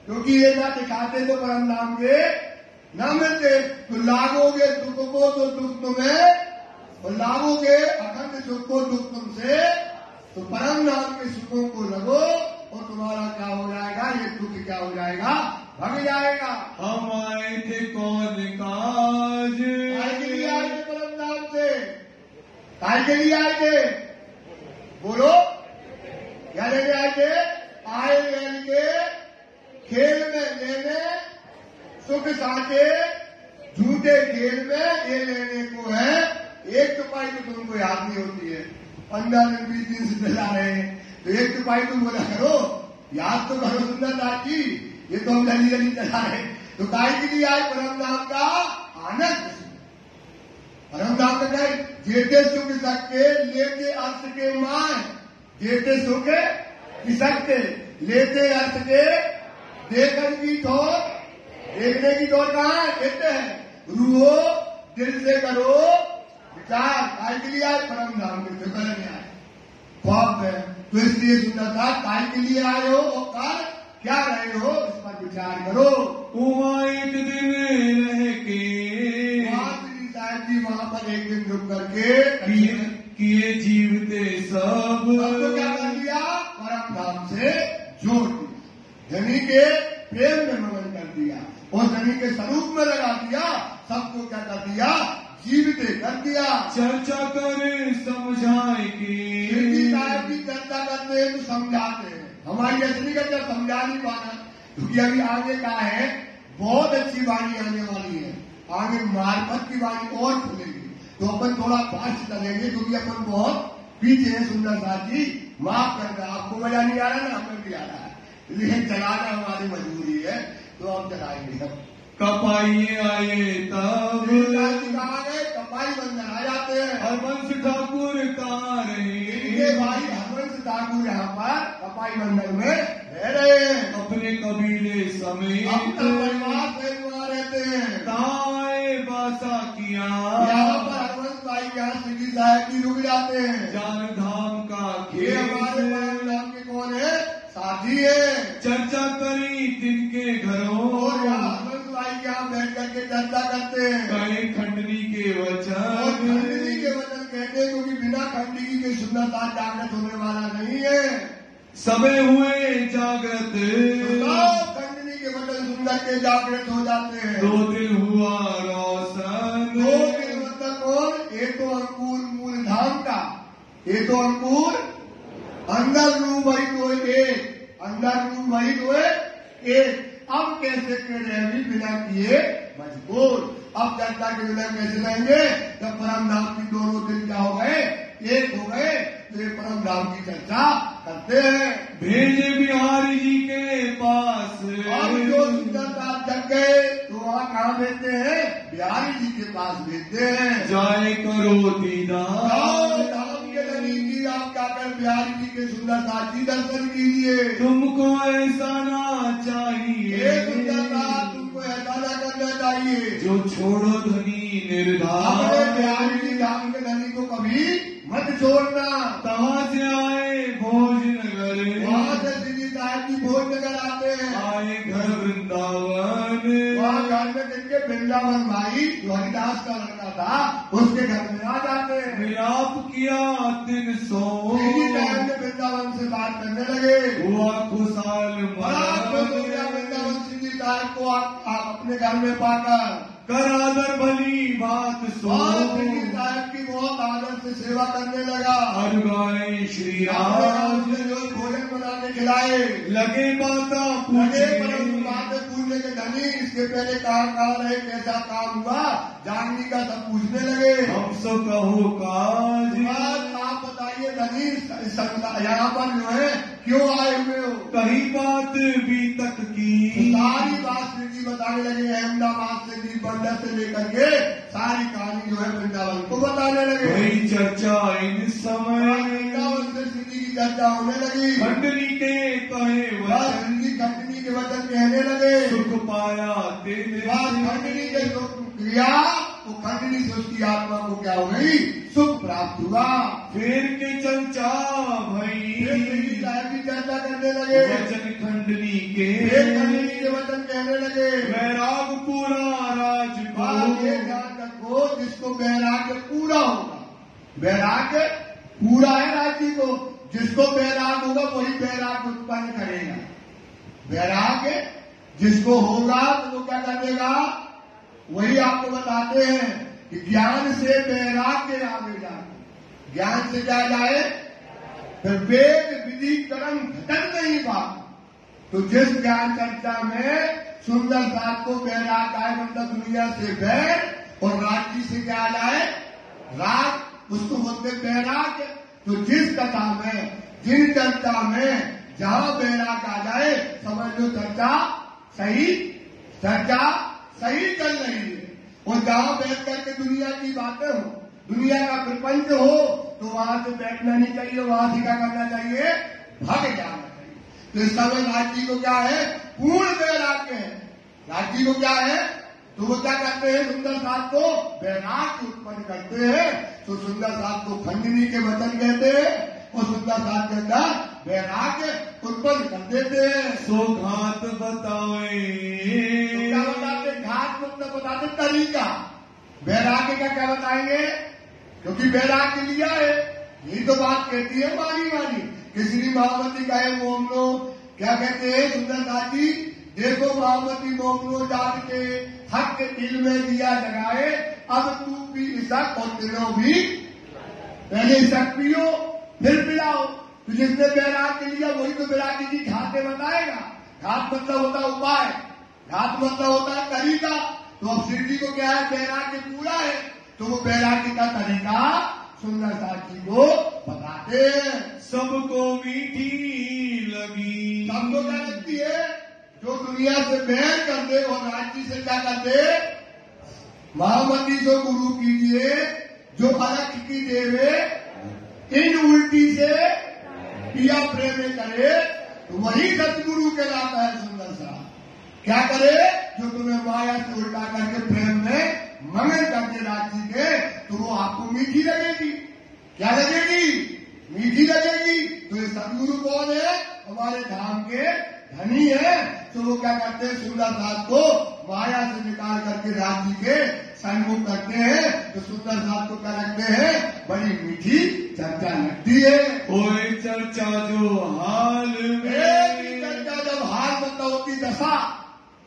क्योंकि ये ना दिखाते तो परम धाम के न मिलते। तो लागोगे दुख को तो दुख तुम्हें, और लागोगे अखंड सुख को दुख तुमसे तो परम धाम के सुखों को लगो और तुम्हारा क्या हो जाएगा, ये दुख क्या हो जाएगा, भग जाएगा। हम आए थे कौन काज, काय के लिए आए थे परम धाम से, काय के लिए आए थे, बोलो क्या लेने आए थे, आए लेने के खेल में लेने, सुख साथे झूठे खेल में ये लेने को है। एक टुपाई तो तुमको याद नहीं होती है, 15 दिन 20 दिन से चला रहे हैं, तो एक टुपाई तुम बोला करो, याद तो करो सुंदरदास जी, ये तो हम जल्दी जल्दी चला रहे हैं। तो काय के लिए आए, परम धाम का आनंद, परम धाम का क्या, जेते सुख सकते लेते अर्थ के मान, जेते सुख सकते लेते अर्थ के, देखन की ठोर, देखने की ठोर कहाँ कहते हैं, रूहो दिल से करो विचार। काय के लिए आए, परम धाम के जो करने आए, ख्वाब है। तो इसलिए सुंदरता, काय के लिए आए हो और कर क्या रहे हो, इस पर विचार करो। वहाँ एक दिन रह के, श्री साहब जी वहां पर एक दिन रुक करके किए जीवते सब, तो क्या कर दिया, परम धाम से जोड़ दिया, धनी के प्रेम में मगन कर दिया और धनी के स्वरूप में लगा दिया, सबको क्या कर दिया, जीवते कर दिया। चर्चा कर समझाए श्री साहब जी चर्चा करते हैं तो समझाते हैं, हमारी असली का समझा नहीं पाना, क्योंकि अभी आगे का है, बहुत अच्छी वाणी आने वाली है, आगे मार्फत की वाणी और खुलेगी, तो अपन थोड़ा फास्ट चलेंगे, क्योंकि अपन बहुत पीछे है। सुंदरदास जी माफ कर दे, आपको मजा नहीं आ रहा ना, हमें भी आ रहा है, लेकिन चलाना हमारी मजबूरी है, तो हम चलाएंगे। हम कपाइए आए तब, कहाँ गए, कपाई बंधन आ जाते हैं। हरबंश ठाकुर कहाँ रहे, इनके भाई हरबंश ठाकुर यहाँ पर कपाई बंधन में रह रहे हैं, अपने कबीले समेत, अपना परिवार सहित वहाँ रहते हैं। कहाँ आए बासा किया, यहाँ पर हरबंश भाई के यहाँ श्री साहब जी रुक जाते हैं। जान धाम का ये खेल, हमारे परम धाम के कौन है, साथी है। चर्चा करी तिनके घरों, और यहाँ हरबंश भाई के यहाँ बैठ करके चर्चा करते हैं, कहे खंडनी के और वचन, खंडनी के वचन कहते हैं, क्योंकि बिना खंडनी के सुंदरता जागृत होने वाला नहीं है। सबे हुए जागृत, खंडनी के वचन सुंदर के जागृत हो जाते हैं। 2 दिन हुआ रोशन, 2 दिन मतलब कौन, एक तो अंकुर मूल धाम का, एक तो अंकुर अंदर रूप वही तो एक, अंदर रूप वही तो एक। अब कैसे के रहेंगे बिना किए मजबूर, अब चर्चा के बिना कैसे रहेंगे, जब परम धाम की दोनों दिन क्या हो गए, एक हो गए, तो ये परम धाम की चर्चा करते हैं। भेजे बिहारी जी के पास, अब जो सुंदरता जग गए तो वहाँ कहाँ भेजते हैं, बिहारी जी के पास भेजते हैं। जाए करो दीदार, धाम के धनी जी आप क्या कर बिहारी जी के सुंदरता जी दर्शन कीजिए। तुमको ऐसा ना चाहिए, सुंदरता तुमको ऐसा ना करना चाहिए, जो छोड़ो धनी अपने निर्धार, बिहारी जी धाम के धनी को कभी मत छोड़ना। कहाँ से आए भोजनगर, वहाँ से श्री साहब जी भोजनगर आते हैं, आए घर वृंदावन, वहाँ घर में जिनके वृंदावन भाई जो हरिदास का लड़का था उसके घर में आ जाते हैं। मिलाप किया 300, श्री साहब ने वृंदावन से बात करने लगे, हुआ खुशहाल बड़ा खुश हो गया मन, वृंदावन श्री साहब को आप अपने घर में पाकर। कर आदर भली बात सो, और श्री साहब की बहुत आदर से सेवा करने लगा, हर गाए श्री अपने राज, उसने जो भोजन बना के खिलाए, लगे बाता लगे पूछे, परंतु बातें पूछने के धनी इसके पहले कहाँ रहे, कैसा काम हुआ, जानने का सब पूछने लगे। हम सो कहो काज, बात आप बताइए धनी, यहाँ पर जो है क्यों आए हुए हो। कही बात बीतक की, सारी बात श्री जी बताने लगे, अहमदाबाद से जी बंदर से लेकर के सारी कहानी जो है वृंदावन को बताने लगे। वही चर्चा इन समय, वृंदावन से श्री जी की चर्चा होने लगी, खंडनी के कहे वचन, श्री जी खंडनी के वचन कहने लगे, सुख पाया तेरे, खंडनी के जो क्रिया तो खंडनी से उसकी आत्मा को क्या हो गई, सुख प्राप्त हुआ। फिर के चर्चा भई, श्री साहब की चर्चा करने लगे, वचन खंडनी के, खंडनी के वचन कहने लगे, वैराग पूरा राज बात ये को, ध्यान रखो, जिसको वैराग्य पूरा होगा, वैराग्य पूरा है राज्य को, जिसको बैराग होगा वही बैराग उत्पन्न करेगा। बैराग जिसको होगा तो वो क्या करेगा, वही आपको बताते हैं कि ज्ञान से वैराग्य आवेगा। ज्ञान से क्या जाए, फिर वेद विधि कर्म घटन नहीं बात। तो जिस ज्ञान चर्चा में सुंदर साथ को वैराग आए, मतलब दुनिया से वैर, और राग से क्या जाए, राग, उसको बोलते वैराग। तो जिस कथा में, जिन चर्चा में जहां वैराग आ जाए, समझ लो चर्चा सही चल रही है। और जहां बैठ करके दुनिया की बातें हो, दुनिया का प्रपंच हो, तो वहां से बैठना नहीं चाहिए, वहां से क्या करना चाहिए, भाग जाना चाहिए। तो इस समय राजी को क्या है, पूर्ण वैराग्य है। राजी को क्या है, तो वो क्या करते हैं, सुंदर साथ को वैराग्य उत्पन्न करते हैं। तो सुंदर साथ को खंडनी के वचन कहते हैं, और सुंदर साथ के अंदर वैराग्य उत्पन्न कर देते हैं। सो घात बताए, तो क्या बताते, घात मतलब बताते तरीका। वैराग्य का क्या बताएंगे, क्योंकि वैराग्य लिया है, यही तो बात कहती है मानी कि श्री महामती का है मोमनो, क्या कहते हैं सुंदर साथ जी, देखो महामती मोमनो जात के हक के दिल में दिया जगाए, अब तू भी इसक और तीनों भी, पहले इसक पियो फिर पिलाओ। तो जिसने वैराग्य लिया वही तो वैराग्य की घाटे बताएगा। घाट मतलब होता है उपाय, घाट मतलब होता है तरीका। तो अब श्री जी को क्या है, वैराग्य पूरा है, तो वो वैराग्य का तरीका सुंदर साथ जी को बताते हैं। सबको मीठी लगी, सबको क्या लगती है, जो दुनिया से बैर कर दे और राज्य से क्या कर दे, महामती को गुरु कीजिए, जो अलग की देवे इन उल्टी से पिया प्रेम करे, तो वही सतगुरु कहलाता है। सुंदर सा क्या करे, जो तुम्हें माया से उल्टा करके प्रेम में मगन करके राज्य के, तो वो आपको मीठी लगेगी। क्या लगेगी, मीठी लगेगी। तो ये सतगुरु कौन है, हमारे धाम के धनी है। तो वो क्या करते हैं, सुंदर साथ को माया से निकाल करके राज्य के सन्मुख करते हैं। तो सुंदर साथ को क्या लगते हैं, बड़ी मीठी चर्चा लगती है। कोई चर्चा जो हाल में, चर्चा जब हाल मतलब होती दशा,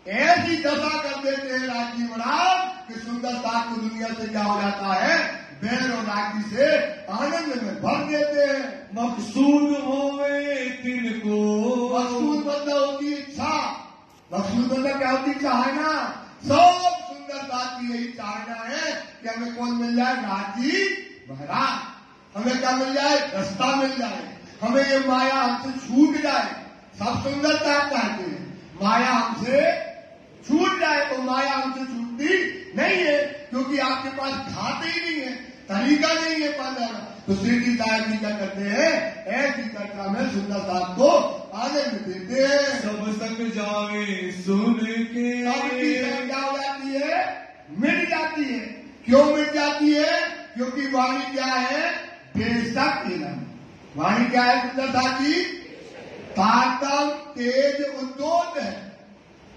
ऐसी दशा कर देते हैं राज्य महाराज कि सुंदर साथ को दुनिया से क्या हो जाता है, बैर और राज्य से आनंद में भर देते हैं। मकसूद होवे तिनको, मकसूद मतलब होती इच्छा, मकसूद मतलब क्या होती चाहना। सब सुंदर साथ की यही चाहना है कि हमें कौन मिल जाए, राज्य महाराज, हमें क्या मिल जाए, रास्ता मिल जाए, हमें ये माया हमसे छूट जाए। सब सुंदरता चाहते हैं, माया हमसे छूट जाए। तो माया हमसे छूटती नहीं है, क्योंकि आपके पास घाट ही नहीं है, तरीका नहीं है पाना। तो श्री जी साहब जी क्या करते हैं, ऐसी चर्चा में सुंदर साथ को आनंद देते हैं। सब सक जावे सुन के, सबकी क्या हो जाती है, मिट जाती है। क्यों मिट जाती है, क्योंकि वाणी क्या है, बेशक इलम। वाणी क्या है सुंदर साथ जी, तातम तेज उद्योत है।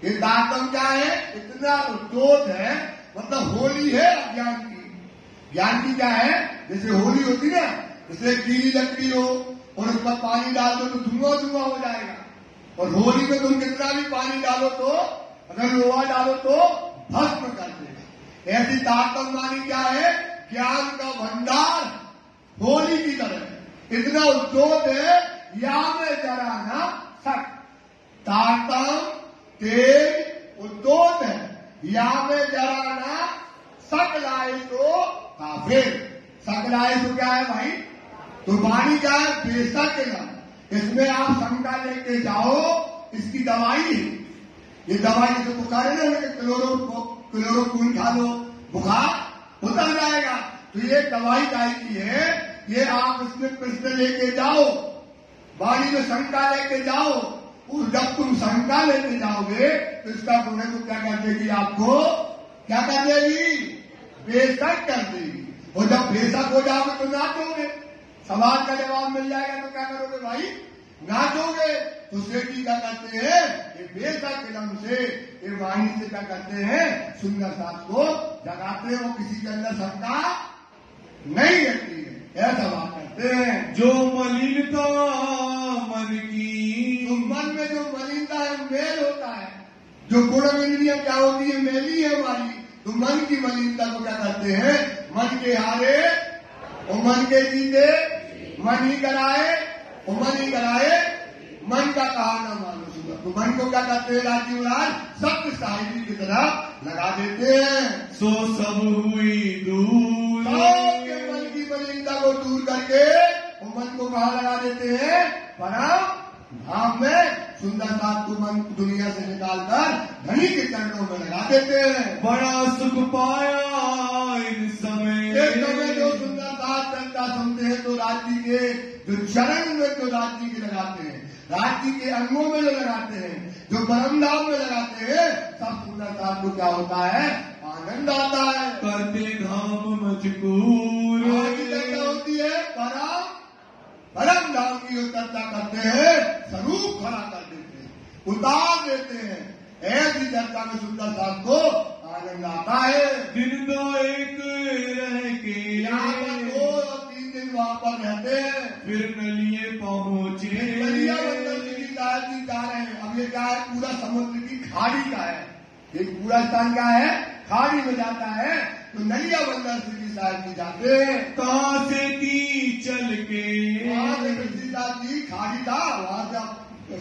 ये तातम क्या है, इतना उद्योत है, मतलब होली है अज्ञान की। ज्ञान की क्या है, जैसे होली होती है, जैसे गीली लकड़ी हो और उस पर पानी डाल दो तो धुआं धुआं हो जाएगा। और होली में तुम कितना भी पानी डालो तो, अगर लोहा डालो तो भस्म कर देगा। ऐसी तातम वाणी क्या है, ज्ञान का भंडार होली की तरह इतना उद्योत है, या में जरा ना सक। तातम तेज उद्योत है, या में जरा ना सक लाए तो काफिर। सक लाए तो क्या है भाई, तो वाणी क्या है, बेशक इलम। इसमें आप शंका लेके जाओ, इसकी दवाई है। ये दवाई जैसे बुखार है ना, क्लोरोक्विन खा लो, बुखार उतर जाएगा। तो ये दवाई गाय की है, ये आप इसमें प्रश्न लेके जाओ, वाणी में शंका लेके जाओ। और जब तुम शंका लेके जाओगे तो इसका गुणे को क्या कर देगी, आपको क्या कर देगी, बेशक कर देगी। और जब बेशक हो जाओगे तो नाचोगे, सवाल का जवाब मिल जाएगा तो क्या करोगे भाई, नाचोगे। तो सेठी क्या करते हैं, ये बेशक इलम से, ये वाणी से क्या करते हैं, सुंदर साथ को जगाते हो, किसी के अंदर शंका नहीं रहती है, ऐसा बात करते हैं। जो मलिन मलिनता मन की। तो मन में जो मलिनता है मेल होता है, जो गुण इंद्रियां क्या होती है, मेली है हमारी। तो मन की मलिनता को क्या करते हैं, मन के हारे और मन के जीते, मन ही कराए और मन ही कराए, मन का कहा ना मानो सुना। तो मन को क्या करते हैं राजीव राज, सत्य साहित्य की तरफ लगा देते हैं। सो सब हुई दूर, सबके मन की मलिनता को दूर करके वो मन को कहा लगा देते हैं, परम धाम में। सुंदर साथ को मन दुनिया से निकालकर धनी के चरणों में लगा देते हैं। बड़ा सुख पाया इन समय। एक समय जो सुंदर साथ चलता सुनते हैं तो राज्य के जो चरण में जो राज्य के लगाते हैं, राज्य के अंगों में जो लगाते हैं, जो परम धाम में लगाते हैं, सब सुंदर साथ को क्या होता है, आनंद आता है। करते धाम मजकूर, क्या होती है, परम धाम की जो चर्चा करते हैं, स्वरूप खड़ा कर देते हैं, उतार देते हैं। ऐसी चर्चा में सुंदर साथ को आनंद आता है। दिन दो एक रह के यहाँ पर 2 और 3 दिन वहाँ पर रहते हैं, फिर नलिए पहुँचे। नलिया बंदर की दायरा की जा रहे हैं। अब ये क्या है, पूरा समुद्र की खाड़ी का है, एक पूरा स्थान क्या है, खाड़ी में जाता है। तो नलिया बंदर श्री साहब जी जाते हैं। कहाँ से थी चल के, वहाँ से कृष्णदास जी खाड़ी था, वहाँ से आप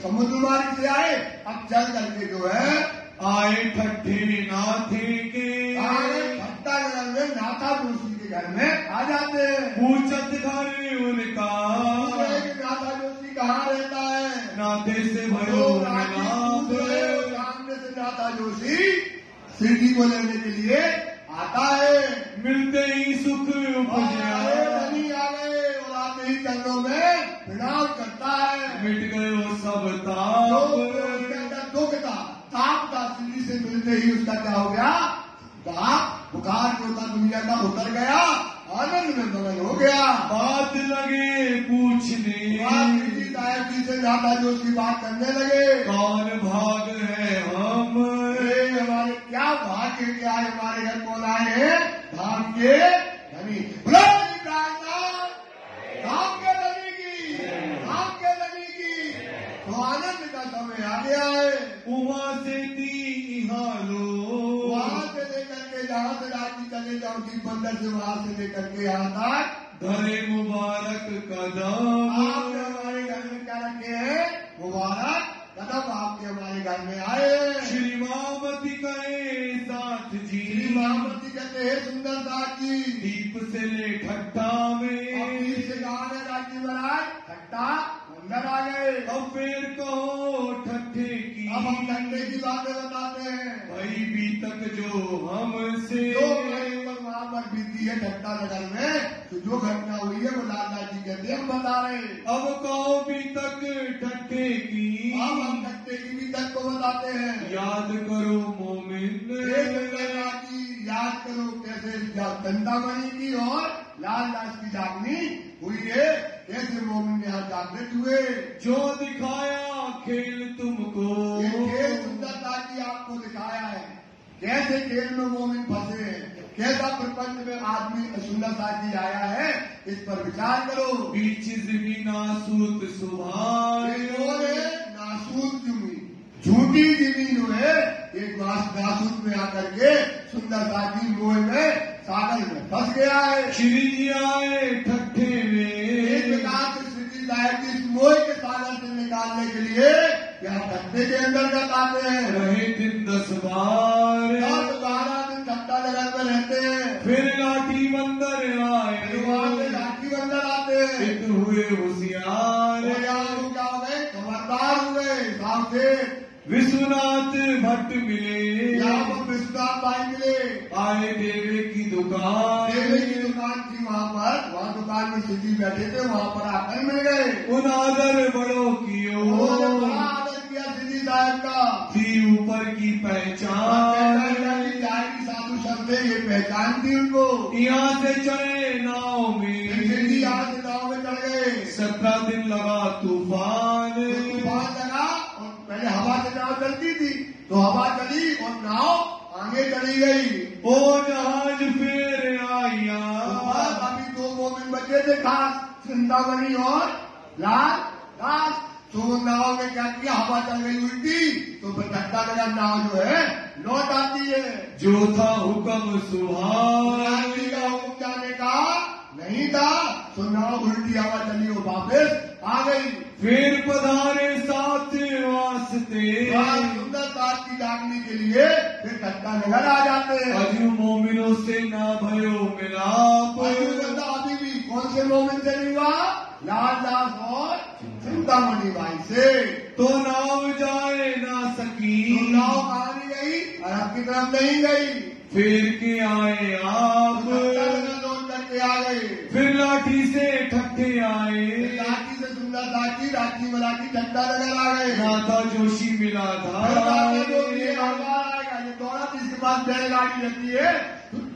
समुद्र मार्ग से आए, अब चल करके जो है आए ठट्ठे नाथे के। भट्टा नगर में नाथा जोशी के घर में आ जाते हैं। पूछत घर उनका, नाथा जोशी कहाँ रहता है, नाथे से भयो सामने से नाथा जोशी श्री जी को लेने के लिए आता है। मिलते ही सुख उपजा, धनी आ गए और आते ही चरणों में प्रणाम करता है। मिट गयो सब ताप, दुख था, ताप था, श्री से मिलते ही उसका क्या हो गया, ताप बुखार जो था दुनिया का उतर गया, आनंद में मगन हो गया। बात लगे पूछने, साहब जी से नाथा जोशी बात करने लगे, कौन भाग है हम, हमारे क्या भाग्य क्या है, हमारे घर कौन आए हैं, धाम के धनी। धाम के धनी की, धाम के धनी की। तो आनंद का समय आ गया है। वहाँ से ती हालो, वहाँ से लेकर के जहाँ से राजी चले जाओ दीप बंदर से, वहाँ से लेकर के यहाँ तक धरे मुबारक कदम। आपने हमारे घर में क्या रखे हैं, मुबारक कदम आपके हमारे घर में आए। श्री मामती कहे साथ जी, श्री मामती कहते हैं सुंदर साथ जी, दीप से ले ठट्ठा में, से कहा है राजी महाराज, ठट्टा अंदर आ गए। अब फिर कहो ठट्ठे की, अब हम ठट्ठे की बातें बताते हैं। भाई बीतक जो हमसे, जो वहाँ पर बीती है ठट्टा नगर में, तो जो घटना हुई है वो लाला जी कहते हैं हम बता रहे हैं। अब कहो बीतक ठट्ठे की, अब हम ठट्टे की बीतक को बताते हैं। याद करो मोमिन, याद करो कैसे चिंतामणि की और लालदास की जागनी हुई है, कैसे मोमिन यहाँ जागृत हुए। जो दिखाया खेल तुमको, ये खेल सुंदरता की आपको दिखाया है, कैसे खेल में मोमिन फंसे हैं, कैसा प्रपंच में आदमी सुंदरता जी आया है, इस पर विचार करो। बीच भी नासूत सुभाष, नासूत जमी, झूठी जमी जो है, एक नासूत में आकर के सुंदरता जी मोह में सागर में फंस गया है। श्री जी आए ठट्ठे में, एक प्रकार से श्री जी साहब जी इस मोह के सागर से निकालने के लिए यहाँ ठट्टे के अंतर्गत आते हैं। रहे दिन 10-12, 10-12 दिन ठट्टा नगर में रहते हैं। फिर लाठी बंदर आए, वहाँ से लाठी बंदर आते हैं। एक हुए होशियार, क्या हो गए, खबरदार हुए, साहब से विश्वनाथ भट्ट मिले, यहाँ पर विश्वनाथ भाई मिले। आए देवे की दुकान, देवे की दुकान थी वहाँ पर, वहाँ दुकान में सिद्धि बैठे थे, वहाँ पर आकर मिल गए। उन आदर बड़ों की उन्होंने बड़ा आदर किया सिद्धि साहब का। थी ऊपर की पहचान, साधु शब्द ये पहचान थी उनको। यहाँ से चढ़े नाव में, सिद्धि यहाँ से नाव में चढ़ गए। 17 दिन लगा तूफान, तूफान लगा और पहले हवा से नाव चलती थी, तो हवा चली और नाव आगे चली गई। ओ जहाज फिर आया, अभी 2 मोमिन बचे थे खास, चिंतामणि और लाल दास। तो नाव में क्या किया, हवा चल गई उल्टी, तो फिर धक्का लगा, नाव जो है लौट आती है। जो था हुक्म सुहाना रात्रि का हुक्म जाने का नहीं था, तो नाव उल्टी हवा चली, वो वापस आ गई। फिर पधारे साथ वास्ते सुंदर साथ की डाकनी के लिए फिर धक्का नगर आ जाते हैं। अजू मोमिनों से ना भयो मिलाप, अभी भी कौन से मोमिन से नहीं हुआ, लालदास और चिंतामणि भाई से। तो नाव जाए ना सकी, तो नाव कहाँ नहीं गई, अरब की तरफ नहीं गई। फिर के आए आप, लौट करके आ गए। फिर लाठी से ठट्ठे आए, लाठी से सुंदर साथी राठी मराठी झंडा नगर आ गए। नाथा जोशी मिला था। ये दौड़ा जिसके पास बैलगाड़ी रहती है,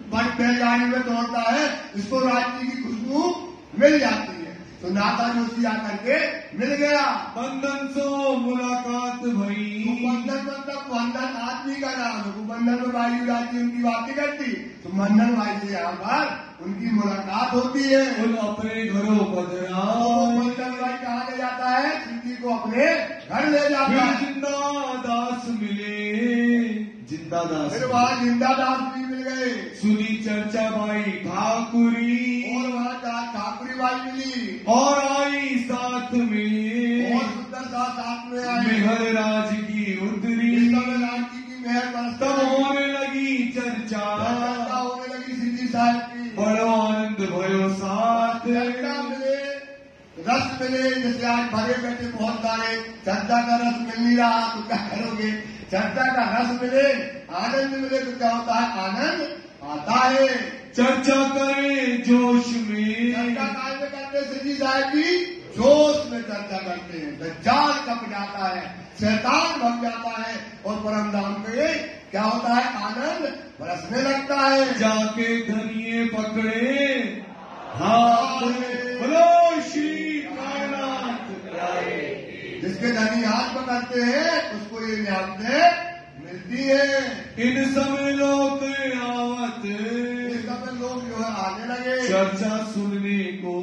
बैलगाड़ी में दौड़ता है, इसको राठी की खुशबू मिल जाती है। तो नाथा जोशी आकर के मिल गया। बंधन सो मुलाकात भई, बंधन मतलब बंधन आदमी का नाम है। बंधन में भाई जाती उनकी बातें करती, तो बंधन भाई से यहाँ पर उनकी मुलाकात होती है। उन अपने घरों पधरा, बंधन भाई कहाँ ले जाता है, सिंधी को अपने घर ले जाता है। जिंदा दास मिले, जिंदा दास, फिर वहाँ जिंदा दास भी मिल गए। सुनी चर्चा भाई ठाकुरी, और वहाँ ठाकुरी बाई मिली, और आई साथ में, और सुंदर साथ में आए। मेहर राज की उतरी, राजी की मेहर बरसता, तब होने लगी चर्चा, होने लगी सिंधी साहब की। बड़ो आनंद भयो साथ, मिले, रस मिले। जैसे आज भरे बैठे बहुत सारे, चर्चा का रस मिल नहीं रहा, तो क्या करोगे, चर्चा का रस मिले, आनंद मिले, तो क्या होता है, आनंद आता है। चर्चा करे जोश में, चर्चा काय में करते सिंधी साहब की, जोश में चर्चा करते हैं। दज्जाल कब जाता है, शैतान भग जाता है, और परम धाम पे क्या होता है, आनंद बरसने लगता है। जाके धनिये पकड़े हाथ, बोलो श्री कायनाथ प्यारे। जिसके धनी हाथ पकड़ते हैं उसको ये नियामतें मिलती है। इन समय लोग आवत, इस समय लोग जो है आने लगे, चर्चा सुनने को।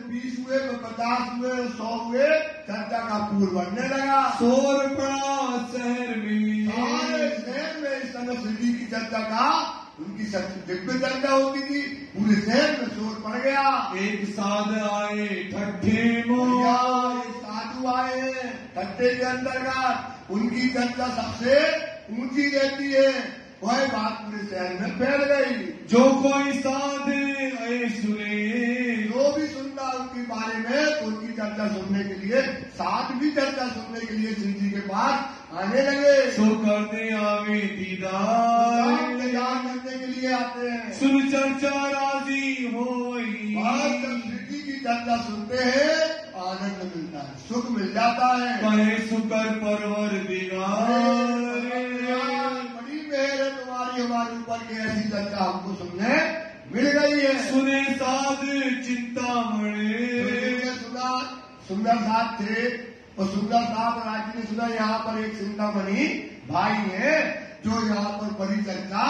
20 हुए, 50 हुए, 100 हुए, चर्चा का पूर बढ़ने लगा। शोर पड़ा शहर में, सारे शहर में इस समय सिंधी की चर्चा का, उनकी दिव्य चर्चा होती थी, पूरे शहर में शोर पड़ गया। एक साध आए ठट्ठे मो, साधु आए ठट्ठे के अंतर्गत, उनकी चर्चा सबसे ऊंची रहती है। वह बात पूरे शहर में फैल गई। जो कोई साधे आए सुने, जो भी सुनता उनके बारे में, तो उनकी चर्चा सुनने के लिए, साथ भी चर्चा सुनने के लिए सिंधी के पास आने लगे। सो करने आवे दीदार, इंतजार करने के लिए आते हैं। सुन चर्चा राजी हो जब सिंधी की चर्चा सुनते हैं, आनंद मिलता है, सुख मिल जाता है। कहे सुकर परवर दिगार, बड़ी मेहर है तुम्हारी हमारे ऊपर की, ऐसी चर्चा हमको सुनने मिल गई है। सुने साध चिंतामणि, सुना सुंदर साथ थे, और सुंदर साथ राजी ने सुना यहाँ पर एक चिंतामणि भाई है, जो यहाँ पर बड़ी चर्चा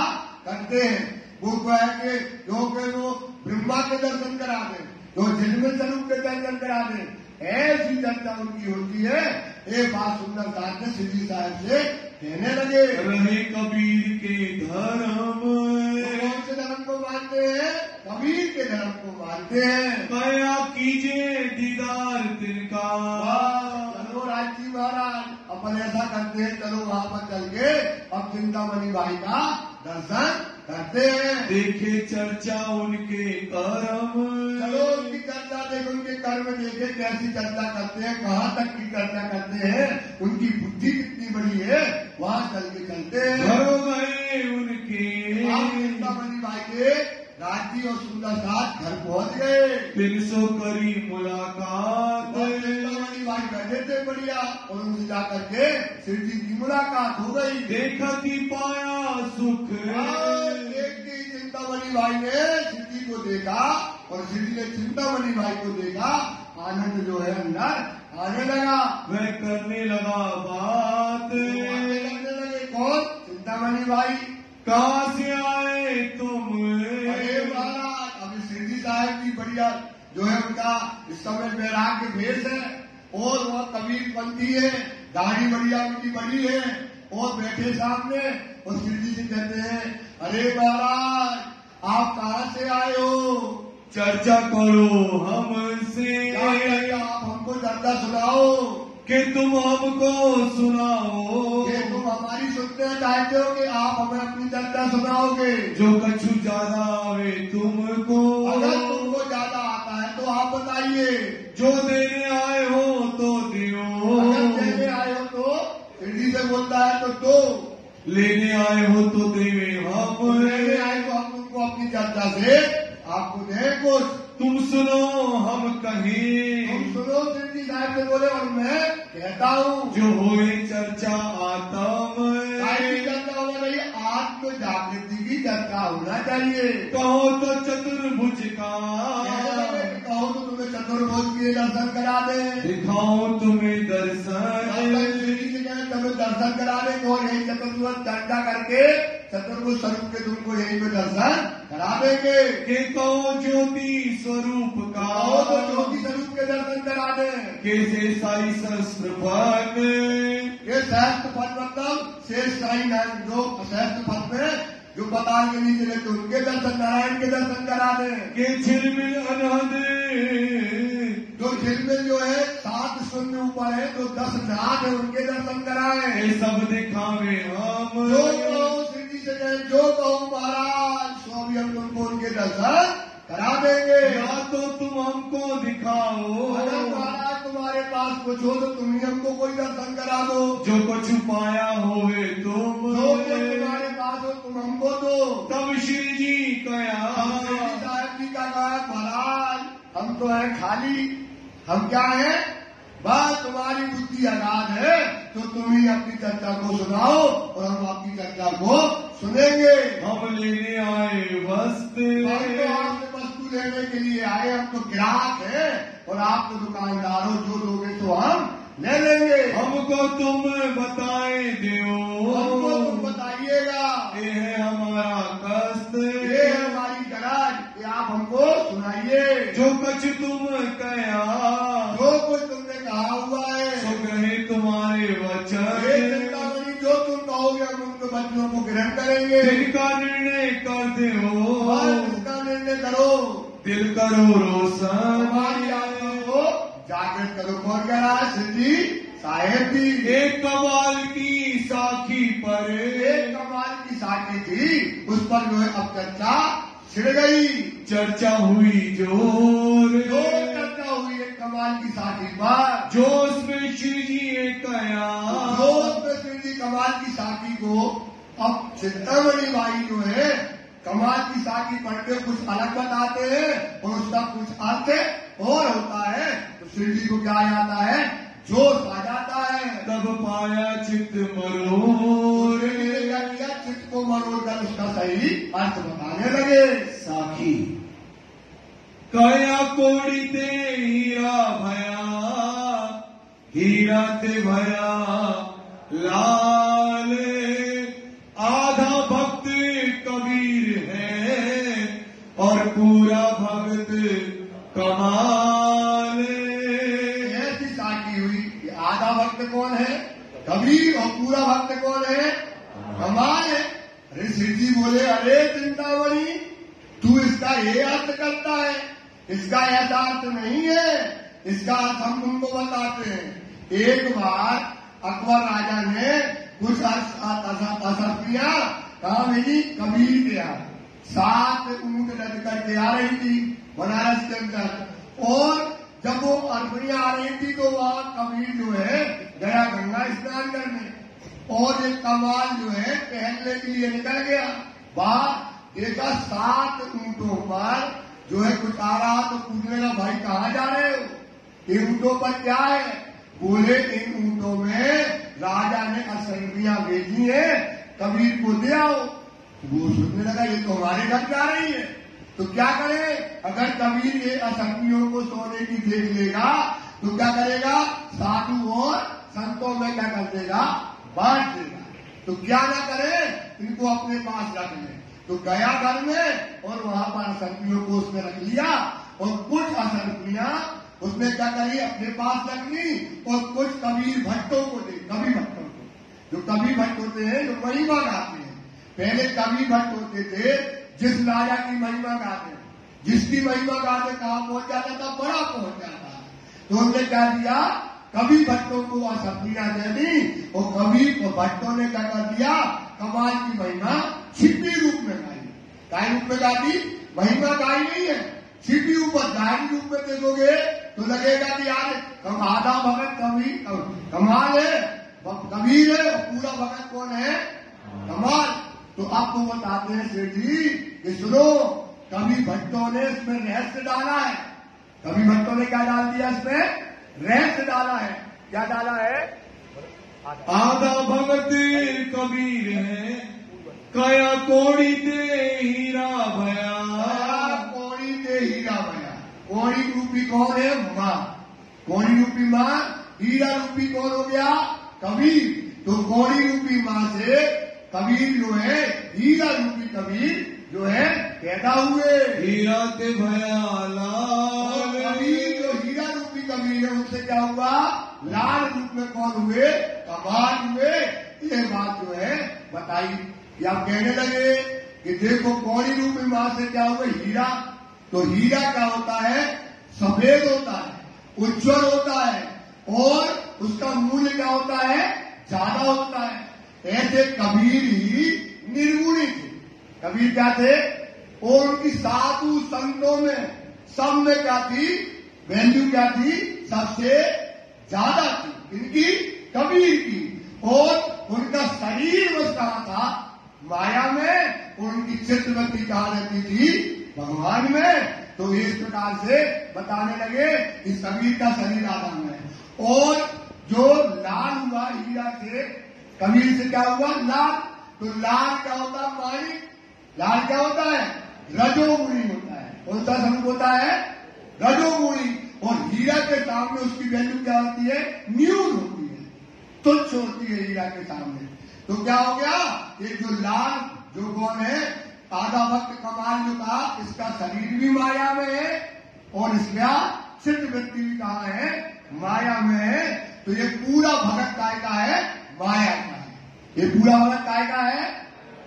करते हैं। वो है कि जो ब्रह्मा के दर्शन करा दे, जो जन्म स्वरूप के दर्शन करा दे, ऐसी चर्चा उनकी होती है। एक बात सुंदर साथ ने सिंधी साहब से कहने लगे, रहे कबीर के धर्म, कौन से धर्म को मानते हैं, कबीर के धर्म को मानते हैं। कया कीजिए दीदार तिनका, चलो राजी महाराज, अपन ऐसा करते हैं, चलो वहाँ पर चल के अब चिंतामणि भाई का दर्शन करते हैं। देखे चर्चा उनके कर्म, चलो उनकी चर्चा देखे, उनके कर्म देखे, कैसी चर्चा करते हैं, कहाँ तक की चर्चा करते हैं, उनकी बुद्धि कितनी बड़ी है, वहाँ चल के चलते हैं। घरों गए उनके, चिंतामणि भाई के राजी और सुंदर साथ घर पहुँच गए। फिर सो करी मुलाकात, चिंतामणि भाई बैठे थे बढ़िया, और उनसे जाकर के शिव जी की मुलाकात हो गई। देखा कि पाया सुख, देखते ही चिंतामणि भाई ने शिव जी को देखा, और शिव जी ने चिंतामणि भाई को देखा, आनंद जो है अंदर आने लगा। वह करने लगा बात, करने लगे कौन, चिंतामणि भाई, कहाँ से आए तुम, अरे महाराज, अभी सिंधी साहब की बढ़िया जो है उनका इस समय वैराग्य भेष है और वह कबीर पंथी है, दाढ़ी बढ़िया उनकी बड़ी है और बैठे सामने और शिव जी से कहते हैं, अरे महाराज आप कहाँ से आए हो? चर्चा करो हमसे, आप हमको चर्चा सुनाओ कि तुम हमको सुनाओ, कि तुम हमारी सुनते चाहते हो कि आप हमें अपनी चर्चा सुनाओगे। जो कछु ज्यादा आवे तुमको, अगर तुमको ज्यादा आता है तो आप बताइए। जो देने आए हो तो दियो, अगर देने आए हो तो हिंदी से बोलता है तो दो, लेने आए हो तो देवे हम, लेने आए तो हम तुमको अपनी चर्चा से आपको दे कुछ। तुम सुनो हम कहें, तुम सुनो शिव जी साहब से बोले और मैं कहता हूँ। जो होए चर्चा आत्म, चर्चा होना चाहिए, आत्म जागृति की चर्चा होना चाहिए। कहो तो चतुर्भुज का, कहो तो तुम्हें चतुर्भुज के दर्शन करा दे, दिखाओ तुम्हें दर्शन, तुम्हें दर्शन करा दे और यही चतुर्भुज चर्चा करके चतुर्भुज स्वरूप के तुमको यही पे दर्शन करा देंगे। के कहो ज्योति स्वरूप का, तो ज्योति स्वरूप के दर्शन करा दे। कैसे साई शस्त्र फल, ये सहस्त्र पद मतलब शेष साई नारायण जो सहस्त्र पद में जो बताल के नीचे रहते उनके दर्शन, नारायण के दर्शन करा दे। के झिलमिल अनहद, जो झिलमिल जो है 7 शून्य ऊपर है, जो 10 नाथ है उनके दर्शन कराए। ये सब दिखावे हम, जो कहो शिव जी से कहे, जो कहो महाराज सो भी हम तुमको उनके दर्शन करा देंगे। या तो तुम हमको दिखाओ, अगर महाराज तुम्हारे पास कुछ हो तो तुम ही हमको कोई दर्शन करा दो। जो कुछ पाया होवे तुम, जो तुम्हारे पास हो तुम हमको दो। तब श्री जी कया, साहब जी का कहा, महाराज हम तो है खाली, हम क्या है, बस तुम्हारी बुद्धि अगाध है तो तुम ही अपनी चर्चा को सुनाओ और हम आपकी चर्चा को सुनेंगे। हम लेने आए वस्त्र, हम तो आपसे वस्तु लेने के लिए आए, हम तो ग्राहक हैं और आप तो दुकानदार हो, जो लोगे तो हम ले लेंगे। हमको तुम बताए दो, हमको तुम बताइएगा, ये है हमारा कष्ट, ये है हमारी गरज, ये आप हमको सुनाइए। जो कछ तुम कया, जो कुछ तुमने कहा हुआ है, सो कहे तुम्हारे वचन, ये चिंतामणि जो तुम कहोगे हम उनके वचनों को ग्रहण करेंगे। इनका निर्णय कर दो, बस इसका निर्णय करो, दिल करो रोशन, हमारी आत्मा को जागृत करो। कौन कह रहा है? शिव जी साहेब जी। एक कमाल की साखी पर, एक कमाल की साखी थी, उस पर जो है अब चर्चा छिड़ गई। चर्चा हुई जोर, जो चर्चा हुई एक कमाल की साखी पर, जो उसमें श्री जी कया, जो उसमें श्री जी कमाल की साखी को अब चिंतामणि भाई जो है कमाल की साखी पढ़ के कुछ अलग बताते हैं और उसका कुछ अर्थ और होता है, तो श्री जी को क्या आ जाता है, जोश आ जाता है। तब पाया चित्त मरोर, क्या किया, चित्त को मरोड़ कर उसका सही अर्थ बताने लगे। साखी कया कोड़ी ते हीरा भया, हीरा ते भया लाल, आधा भक्त कबीर है और पूरा भक्त कमाल। ऐसी साखी हुई कि आधा भक्त कौन है, कबीर, और पूरा भक्त कौन है, कमाल है। अरे शिव जी बोले, अरे चिंतामणि तू इसका ये अर्थ करता है, इसका ऐसा अर्थ नहीं है, इसका अर्थ हम तुमको बताते हैं। एक बार अकबर राजा ने कुछ असरतियां कहा भेजी कबीर के यहाँ, 7 ऊंट लद करके आ रही थी बनारस के अंदर, और जब वो अरबड़ियां आ रही थी तो वहां कबीर जो है गया गंगा स्नान करने, और एक कमाल जो है टहलने के लिए निकल गया। बाहर देखा 7 ऊंटों पर जो है कुछ आ रहा, तो पूछने लगा भाई कहाँ जा रहे हो, इन ऊंटों पर क्या है? बोले इन ऊंटों में राजा ने असरबियां भेजी है, कबीर को दे आओ। वो सोचने लगा ये तो हमारे घर जा रही है, तो क्या करें, अगर कबीर ये असरबियों को सोने की देख लेगा तो क्या करेगा, साधु और संतों में क्या कर देगा, बांट देगा। तो क्या ना करे, इनको अपने पास रख ले। तो गया घर में और वहां पर असरबियों को उसने रख लिया और कुछ असरफियां उसने क्या करी, अपने पास रख ली और कुछ कबीर भट्टों को दे। कबीर भट्टों को, जो कबीर भट्ट होते हैं जो महिमा गाते हैं, पहले कबीर भट्ट होते थे जिस राजा की महिमा गाते, जिसकी महिमा गाते कहाँ पहुंच जाता था, बड़ा पहुंच जाता। तो उन्होंने क्या दिया, कबीर भट्टों को असफियां दे दी और कबीर भट्टों ने क्या कर दिया, कमाल की महिमा छिपी रूप में गाई। काय रूप में गाती, महिमा गाई नहीं है, छिपी ऊपर जाहिर रूप में देखोगे तो लगेगा कि यार आधा भगत कमाल है, कबीर है, और पूरा भगत कौन है, कमाल। तो आपको बताते हैं सेठ जी कि सुनो, कबीर भट्टों ने इसमें रहस्य डाला है। कबीर भट्टों ने क्या डाल दिया, इसमें रहस्य डाला है। क्या डाला है, आधा भगत कबीर है, कया कोड़ी ते हीरा भया। कोड़ी ते हीरा भया, कोड़ी रूपी कौन है, माँ। कोड़ी रूपी माँ, हीरा रूपी कौन हो गया, कबीर। तो कोड़ी रूपी माँ से कबीर जो है, हीरा रूपी कबीर जो है पैदा हुए। हीरा ते भया लाल, कबीर जो हीरा रूपी कबीर है उनसे क्या हुआ, लाल रूप में कौन हुए, कमाल हुए। ये बात जो है बताई। या आप कहने लगे कि देखो कौड़ी रूपी माँ से क्या हुए, हीरा। तो हीरा क्या होता है, सफेद होता है, उज्जवल होता है, और उसका मूल्य क्या होता है, ज्यादा होता है। ऐसे कबीर ही निर्गुणी थे। कबीर क्या थे, और उनकी साधु संतों में सब में क्या थी, वैल्यू क्या थी, सबसे ज्यादा थी इनकी, कबीर की। और उनका शरीर बस कहाँ था, माया में, और उनकी चित्रवती कहाँ रहती थी, भगवान में। तो इस प्रकार से बताने लगे कि कबीर का शरीर आधा में। और जो लाल हुआ हीरा से, कबीर से क्या हुआ, लाल। तो लाल क्या होता है, माणिक। लाल क्या होता है, रजोगुणी होता है। कौन सा स्वरूप होता है, रजोगुणी। और हीरा के सामने उसकी वैल्यू क्या होती है, न्यून होती है, तुच्छ होती है हीरा के सामने। तो क्या हो गया, ये जो लाल जो कौन है, आधा भक्त कमाल जो कहा, इसका शरीर भी माया में है और इसका चित्तवृत्ति भी कहाँ है, माया में है। तो ये पूरा भगत काय का है, माया का है। ये पूरा भगत काय का है,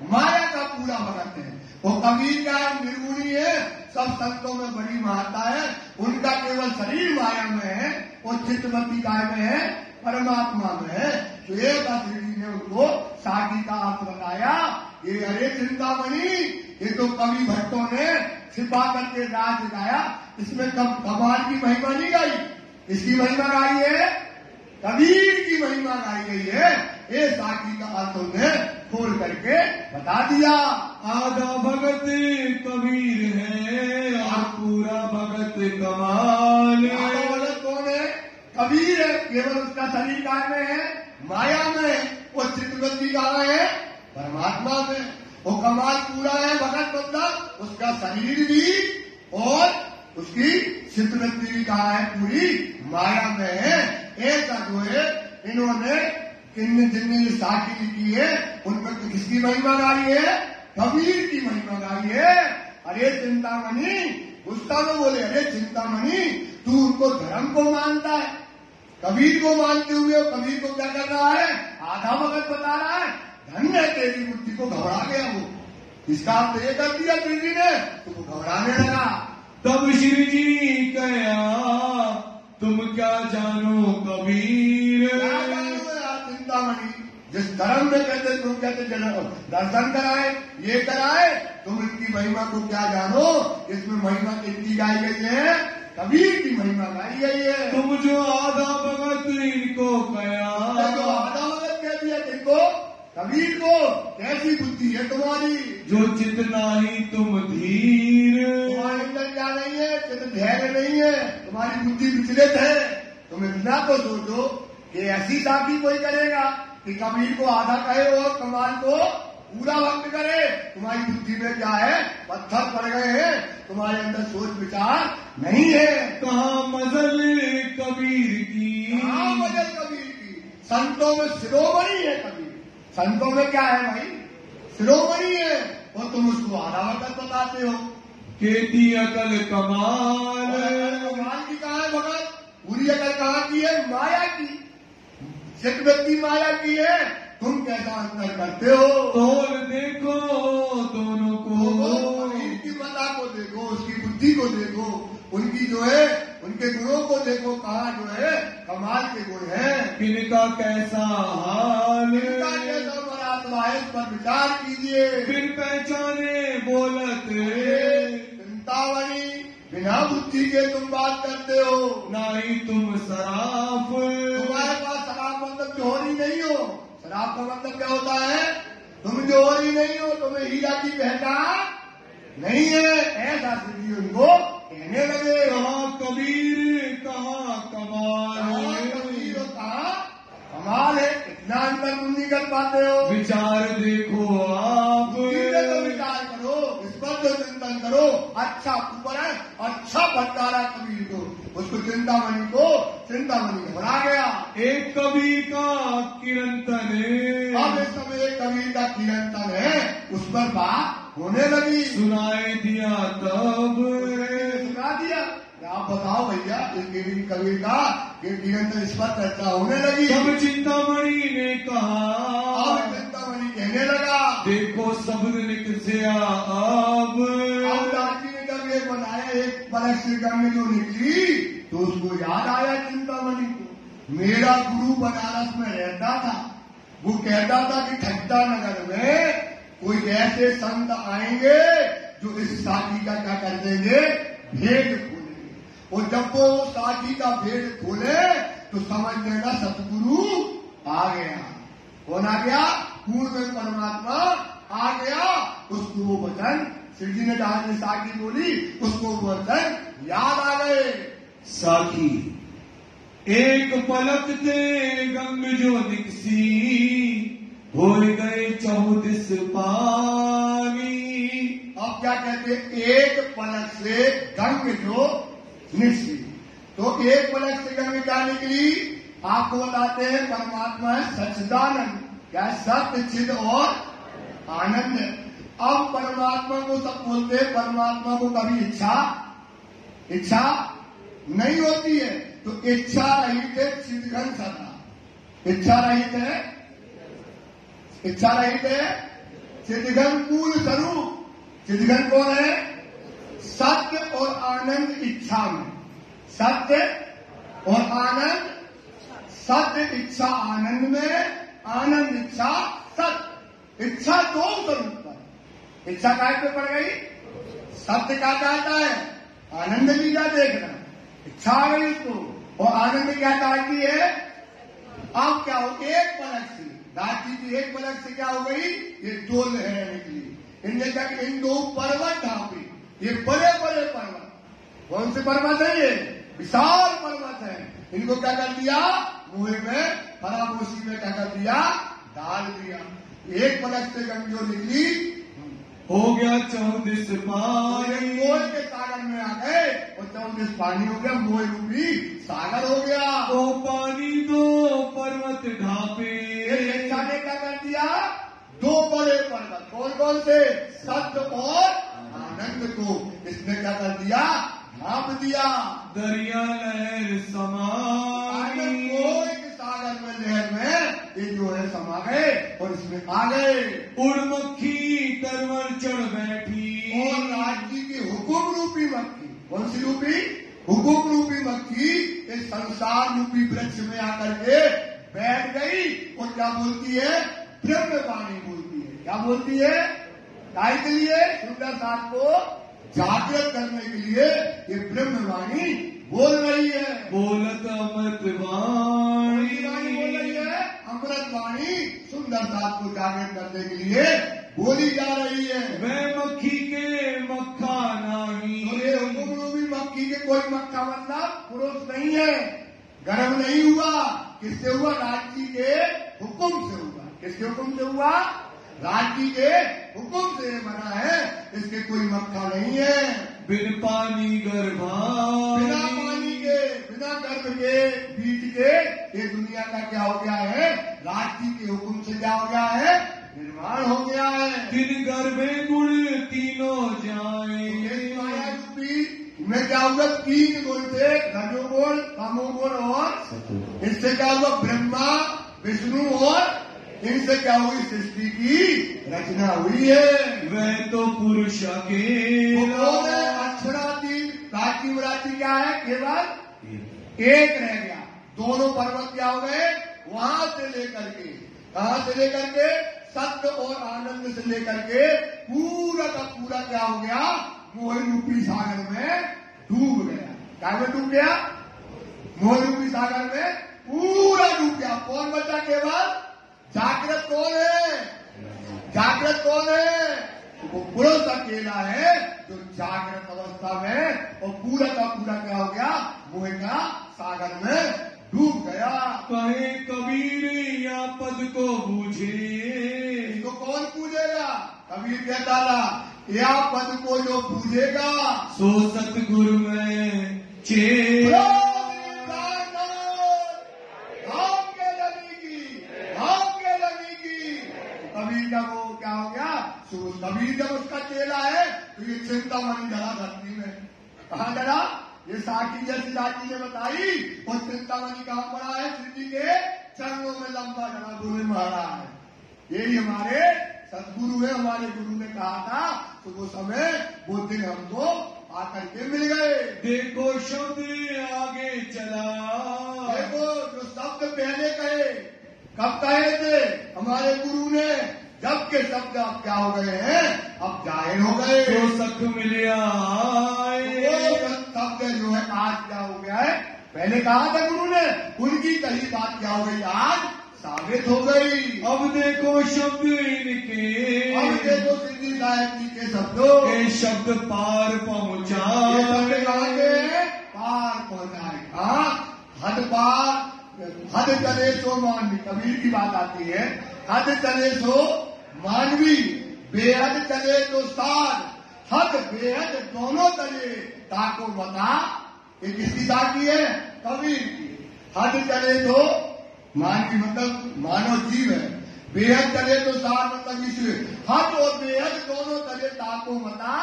माया का पूरा भगत है। वो कबीर का निर्गुणी है, सब संतों में बड़ी महत्ता है, उनका केवल शरीर माया में है और चित्तवृत्ति काय में है, परमात्मा में है। तो एक श्री जी ने उनको साकी का अर्थ बताया। ये अरे चिंतामणि, ये तो कवि भट्टों ने छिपा करके राज गाया, इसमें कमाल की महिमा नहीं गाई, इसकी महिमा गाई है, कबीर की महिमा गाई गई है। ये साकी का अर्थ उन्हें खोल करके बता दिया। आधा भगत कबीर है और पूरा भगत कमाल। आधा भगत कौन है, कबीर है, केवल उसका शरीर काय में है, माया में, और चित्तवृत्ति कहाँ है, परमात्मा में। वो कमाल पूरा है भगत, मतलब उसका शरीर भी और उसकी चित्तवृत्ति भी कहाँ है, पूरी माया में है। ऐसा जो है इन्होंने जिनने साखी लिखी है उन पर किसकी महिमा गाई है, कबीर की महिमा गाई है। अरे चिंतामणि, गुस्सा में बोले, अरे चिंतामणि तू उनको धर्म को मानता है, कबीर को मानते हुए कबीर को क्या कर रहा है, आधा भगत बता रहा है। धन्य तेरी बुद्धि को घबरा गया वो, इसका अर्थ ये कर दिया श्री जी ने, तो वो घबराने लगा। तब श्री जी कया तुम क्या जानो कबीर। क्या जानो चिंतामणि, जिस धर्म में कहते तुम कहते दर्शन कराए, ये कराए, तुम इनकी महिमा को क्या जानो। इसमें महिमा कितनी गाई गई है, कबीर की महिमा गाई गई है। तुम जो आधा भगत इनको कया, जो आधा भगत कह दिया किनको, कबीर को, कैसी बुद्धि है तुम्हारी, जो जितना ही तुम धीर। तुम्हारे अंदर क्या नहीं है, चित्त धैर्य नहीं है, तुम्हारी बुद्धि विचलित है। तुम इतना तो सोचो कि ऐसी साखी कोई करेगा कि कबीर को आधा कहे और कमाल को पूरा भक्त करे। तुम्हारी बुद्धि में क्या है, पत्थर पड़ गए हैं, तुम्हारे अंदर सोच विचार नहीं है। कहाँ मजल कबीर की, कहाँ मजल कबीर की। संतों में शिरोमणि है कबीर, संतों में क्या है भाई, शिरोमणि है, और तुम उसको आधा भगत बताते हो। खेती अकल कमाल। कमाल की कहा है भगत? पूरी अकल कहाँ की है? माया की। सिद्ध व्यक्ति माया की है। तुम कैसा अंतर करते हो? तोल देखो दोनों को, की मता को देखो, उसकी बुद्धि को देखो, उनकी जो है उनके गुणों को देखो, कहाँ जो है कमाल के गुण है। किनका कैसा हाल, किनका कैसा परात्मा है, इस पर विचार कीजिए। फिर पहचाने बोलत चिंतामणि, बिना बुद्धि के तुम बात करते हो। ना ही तुम सराफ, तुम्हारे पास शराब मतलब जोहरी नहीं हो। शराब का मतलब क्या होता है? तुम जोहरी नहीं हो, तुम्हें हीरा की पहचान नहीं है, ऐसा श्री उनको कहने लगे। कहाँ कबीर कहाँ कमाल, कबीर कहाँ कमाल है, इतना अंतर तुम नहीं कर पाते हो। विचार देखो आप, तो विचार करो, इस पर जो चिंतन करो। अच्छा ऊपर है, अच्छा फटकारा कबीर को, उसको चिंतामणि घबरा गया। एक कबीर का किरंतन है, अब इस समय एक कबीर का किरंतन है, उस पर बात होने लगी। सुनाई दिया तब, सुना दिया। आप बताओ भैया, इस कबीर का किरंतन इस पर चर्चा होने लगी। तब चिंतामणि ने कहा, अब चिंतामणि कहने लगा, देखो शब्द निकसिया अब। लाठी ने जब ये बनाया, एक बरस से गंग जो निकली, तो उसको याद आया चिंतामणि को, मेरा गुरु बनारस में रहता था। वो कहता था कि ठट्टा नगर में कोई ऐसे संत आएंगे जो इस साखी का क्या कर देंगे, भेद खोलेंगे। और जब वो साखी का भेद खोले तो समझ लेना सतगुरु आ गया। कौन आ गया? पूर्ण में परमात्मा आ गया। उसको वो वचन श्री जी ने जहां साखी बोली, उसको वो वचन याद आ गए। साखी एक पलक ते गंग जो निकसी, हो गए 34 पानी। अब क्या कहते हैं? एक पलक से गंग जो निकली, तो एक पलक से गंग क्या निकली? आपको बताते हैं परमात्मा है सच्चिदानंद। क्या? सत्य चिद और आनंद। अब परमात्मा को सब बोलते हैं, परमात्मा को कभी इच्छा नहीं होती है, तो इच्छा रहित है चिदघन सदा। इच्छा रहित है चिदघन मूल स्वरूप। चिदघन कौन है? सत्य और आनंद इच्छा में। सत्य और आनंद, सत्य इच्छा आनंद में, आनंद इच्छा सत्य। इच्छा दो स्वरूप पर। इच्छा काय पे पड़ गई? सत्य क्या चाहता है? आनंद भी क्या देखना है? इच्छा आ गई उसको। और आनंद क्या चाहती है? अब क्या हो? एक पलक से दादी की एक पलक से क्या हो गई? ये दो लहरें निकली। इनने तक इन दो पर्वत ढांपे। ये बड़े बड़े पर्वत, कौन से पर्वत है? ये विशाल पर्वत है। इनको क्या कर दिया? मुंह में फरामोशी में क्या कर दिया? डाल दिया। एक पलक से गंग जो निकली, हो गया 34 पानी। मोह के सागर में आ गए और 34 पानी हो गया, मोह रूपी सागर हो गया। तो पानी दो पर्वत ढापे। शिक्षा ने क्या कर दिया? दो बड़े पर्वत, कौन कौन से? सत्य और आनंद को इसने क्या कर दिया? ढांप दिया। दरिया लहर समाई, सागर में लहर में ये जो है समा गए और इसमें आ गए। उड़ मक्खी तरवर चढ़ बैठी, और राज्य की हुकुम रूपी मक्खी, कौन सी रूपी? हुकुम रूपी मक्खी इस संसार रूपी वृक्ष में आकर के बैठ गई और क्या बोलती है? ब्रह्मवाणी बोलती है। क्या बोलती है? काय के लिए? सुंदर साथ को जागृत करने के लिए ये ब्रह्मवाणी बोल रही है। बोलत अमृत वाणी बोल रही है। अमृत वाणी सुंदर साथ को जागृत करने के लिए बोली जा रही है। वह मक्खी के मक्खा नहीं, तो ये हुकुम रूपी मक्खी के कोई मक्खा मतलब पुरुष नहीं है। गर्भ नहीं हुआ, किससे हुआ? राज्य के हुकुम से हुआ। किसके हुकुम से हुआ? राज्य के हुकुम से बना है, इसके कोई मक्खा नहीं है। बिन पानी गर्भाई, बिना पानी के, बिना गर्भ के, बीज के ये दुनिया का क्या हो गया है? राज्य के हुकुम से क्या हो गया है? निर्माण निर्माण हो गया है। तिन गर्भे गुण तीनों जाए। इस माया रूपी में क्या हुआ? 3 गुण थे, रजोगुण, तमोगुण और इससे क्या हुआ? ब्रह्मा विष्णु और इनसे क्या हुई? सृष्टि की रचना हुई है। वह तो पुरुष अकेला। अक्षरातीत प्राचीन व्राची क्या है? केवल एक रह गया। दोनों पर्वत क्या हो गए? वहां से लेकर के, कहां से लेकर के? सत्य और आनंद से लेकर के पूरा का पूरा क्या हो गया? मोह रूपी सागर में डूब गया। क्या में डूब गया? मोह रूपी सागर में पूरा डूब गया। कौन बचा? केवल जागृत कौन है? जागृत कौन है? वो पुरुष अकेला है जो जागृत अवस्था में और पूरा का पूरा क्या हो गया? मोह का सागर में डूब गया। कहे कबीर या पद को बूझे। इसको कौन पूजेगा? कबीर कहता था, या पद को जो पूजेगा सो सतगुरु में चे। कबीर का वो क्या हो गया? कबीर जब उसका चेला है तो ये चिंतामणि जला धरती में। कहाँ जला? ये साखी जैसी साखी ने बताई और चिंतामणि कहाँ पड़ा है? श्री जी के चरणों में लंबा जला गुरु महाराज है। यही हमारे सदगुरु है। हमारे गुरु ने कहा था तो वो समय वो दिन हमको आकर के मिल गए। देखो शब्द आगे चला। देखो जो शब्द पहले कहे, कब कहे थे हमारे गुरु ने? जबकि शब्द अब क्या हो गए हैं? अब जाहिर हो गए। तो सख मिलिया शब्द जो है आज क्या हो गया है? पहले कहा था गुरु ने, उनकी कही बात क्या हो गई? आज साबित हो गई। अब देखो शब्द इनके। अब देखो सिद्धि साहिब जी के शब्दों के शब्द पार पहुंचा। पार पहुंचाए। हाँ, हद पार, हद चले सो मानवी। कबीर की बात आती है, हद चले सो मानवी, बेहद चले तो साध। हद बेहद दोनों चले ताको बता। ये किसकी ताकी है? कबीर की। हद चले तो मानवी मतलब मानव जीव है। बेहद चले तो साध मतलब इसलिए हद और बेहद दोनों चले ताको बता।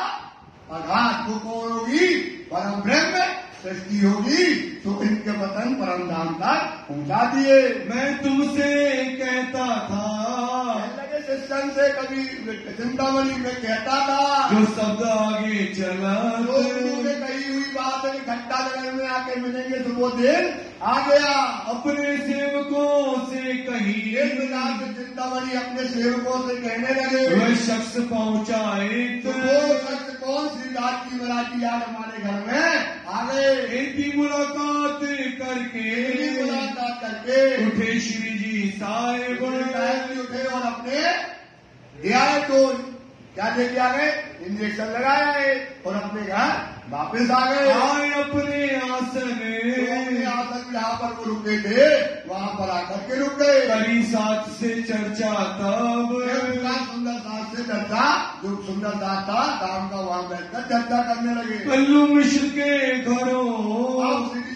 अघात को कौन होगी? परम ब्रह्म सृष्टि होगी तो इनके वतन परम धाम तक पहुंचा दिए। मैं तुमसे कहता था, लगे सिस्टम से कभी चिंतामणि में कहता था, जो शब्द आगे चला। तो उन्होंने कही हुई बात है कि घंटा नगर में आके मिलेंगे तो वो दिन आ गया। अपने सेवकों से कही। एक प्रकार से चिंतामणि अपने सेवकों से कहने लगे। वह शख्स पहुंचा एक। तो वो शख्स कौन? श्री राजी मराठी आज हमारे घर में आ गए। एक मुलाकात करके उठे श्री जी साहेब। उठे और अपने दिया है तो क्या लेके आ गए? इंजेक्शन लगाया है और अपने घर वापस आ गए। आए अपने आसन। आसन जहाँ पर वो रुके थे वहाँ पर आकर के रुक गए। करी साथ से चर्चा तब। सुंदर साथ से चर्चा, जो सुंदर साथ था दाम का वहाँ बैठकर चर्चा करने लगे। कल्लू मिश्र के घरों। श्री जी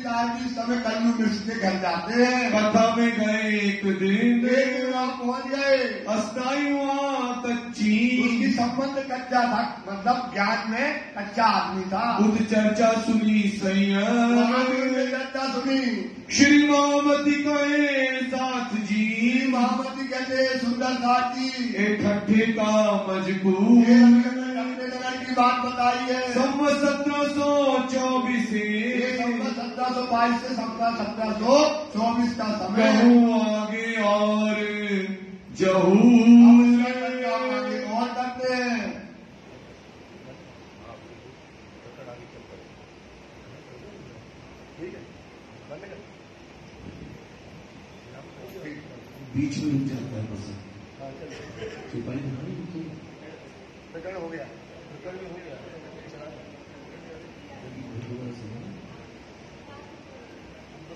समय कल्लू मिश्र के घर जाते हैं। कथा में गए एक दिन। वहाँ पहुँच गए। अस्थाई वहाँ कच्ची। उसकी संबंध कच्चा था, मतलब ज्ञान में कच्चा आदमी था। बुद्ध चर्चा सुनी संयम। चर्चा सुनी। श्री महामती कहे साथ जी। महामती कहते सुंदर साथ जी। एक ठट्ठे का मजबूर। नगर की बात बताई है। 1724 से 1722 से 1724 का समय। कहूँ आगे और जहू और करते हैं। बीच में रुक जाता है बस। हो गया।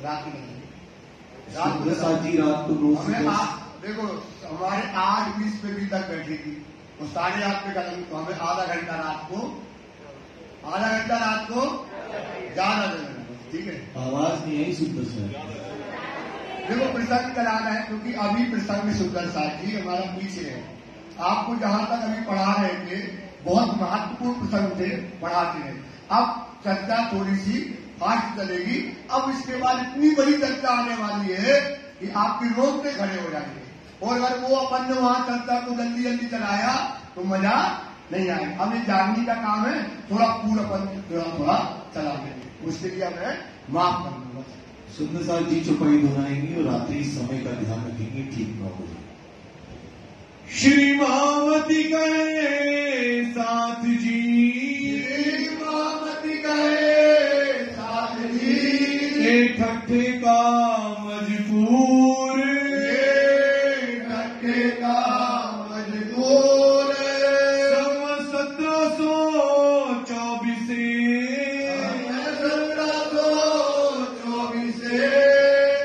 रात में साथी रात को 9 से 10। देखो हमारे 8:20 पे भी तक बैठी थी वो 8:30 पे कदम। तो हमें आधा घंटा रात को ज्यादा देना। ठीक है, आवाज नहीं आई सुंदर साथ। देखो प्रसंग कराना है क्योंकि अभी प्रसंग सुंदर साथ जी हमारा पीछे है। आपको जहां तक अभी पढ़ा रहे थे बहुत महत्वपूर्ण प्रसंग थे, पढ़ाते हैं। अब चर्चा थोड़ी सी फास्ट चलेगी। अब इसके बाद इतनी बड़ी चर्चा आने वाली है कि आपके रोंगटे खड़े हो जाएंगे। और अगर वो अपन ने वहां चर्चा को जल्दी जल्दी चलाया तो मजा नहीं आएगा। अब ये जानने का काम है, थोड़ा पूरापन थोड़ा चला देंगे, उसके लिए मैं माफ कर दूंगा। सुंदर साहब जी चौपाई दोहराएंगे और रात्रि समय का ध्यान रखेंगे, ठीक ना हो। श्री मावती कहे साथ जी, श्री मावती कहे साथ जी, ठट्ठे का मजबूर, ठट्ठे का मजबूर, सम 1724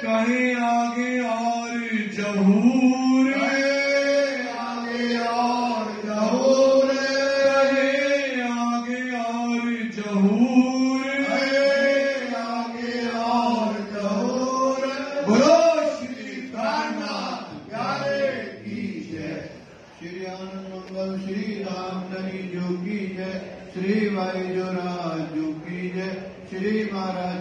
कहे आगे और जहूर, आगे और जहूर, कहे आगे और जहूर, आगे और जहूर। बोलो श्री प्राणनाथ प्यारे की जय। श्री आनंद मंगल श्री रामधनी जो की जय, श्री वायुराज जो की जय, श्री महाराज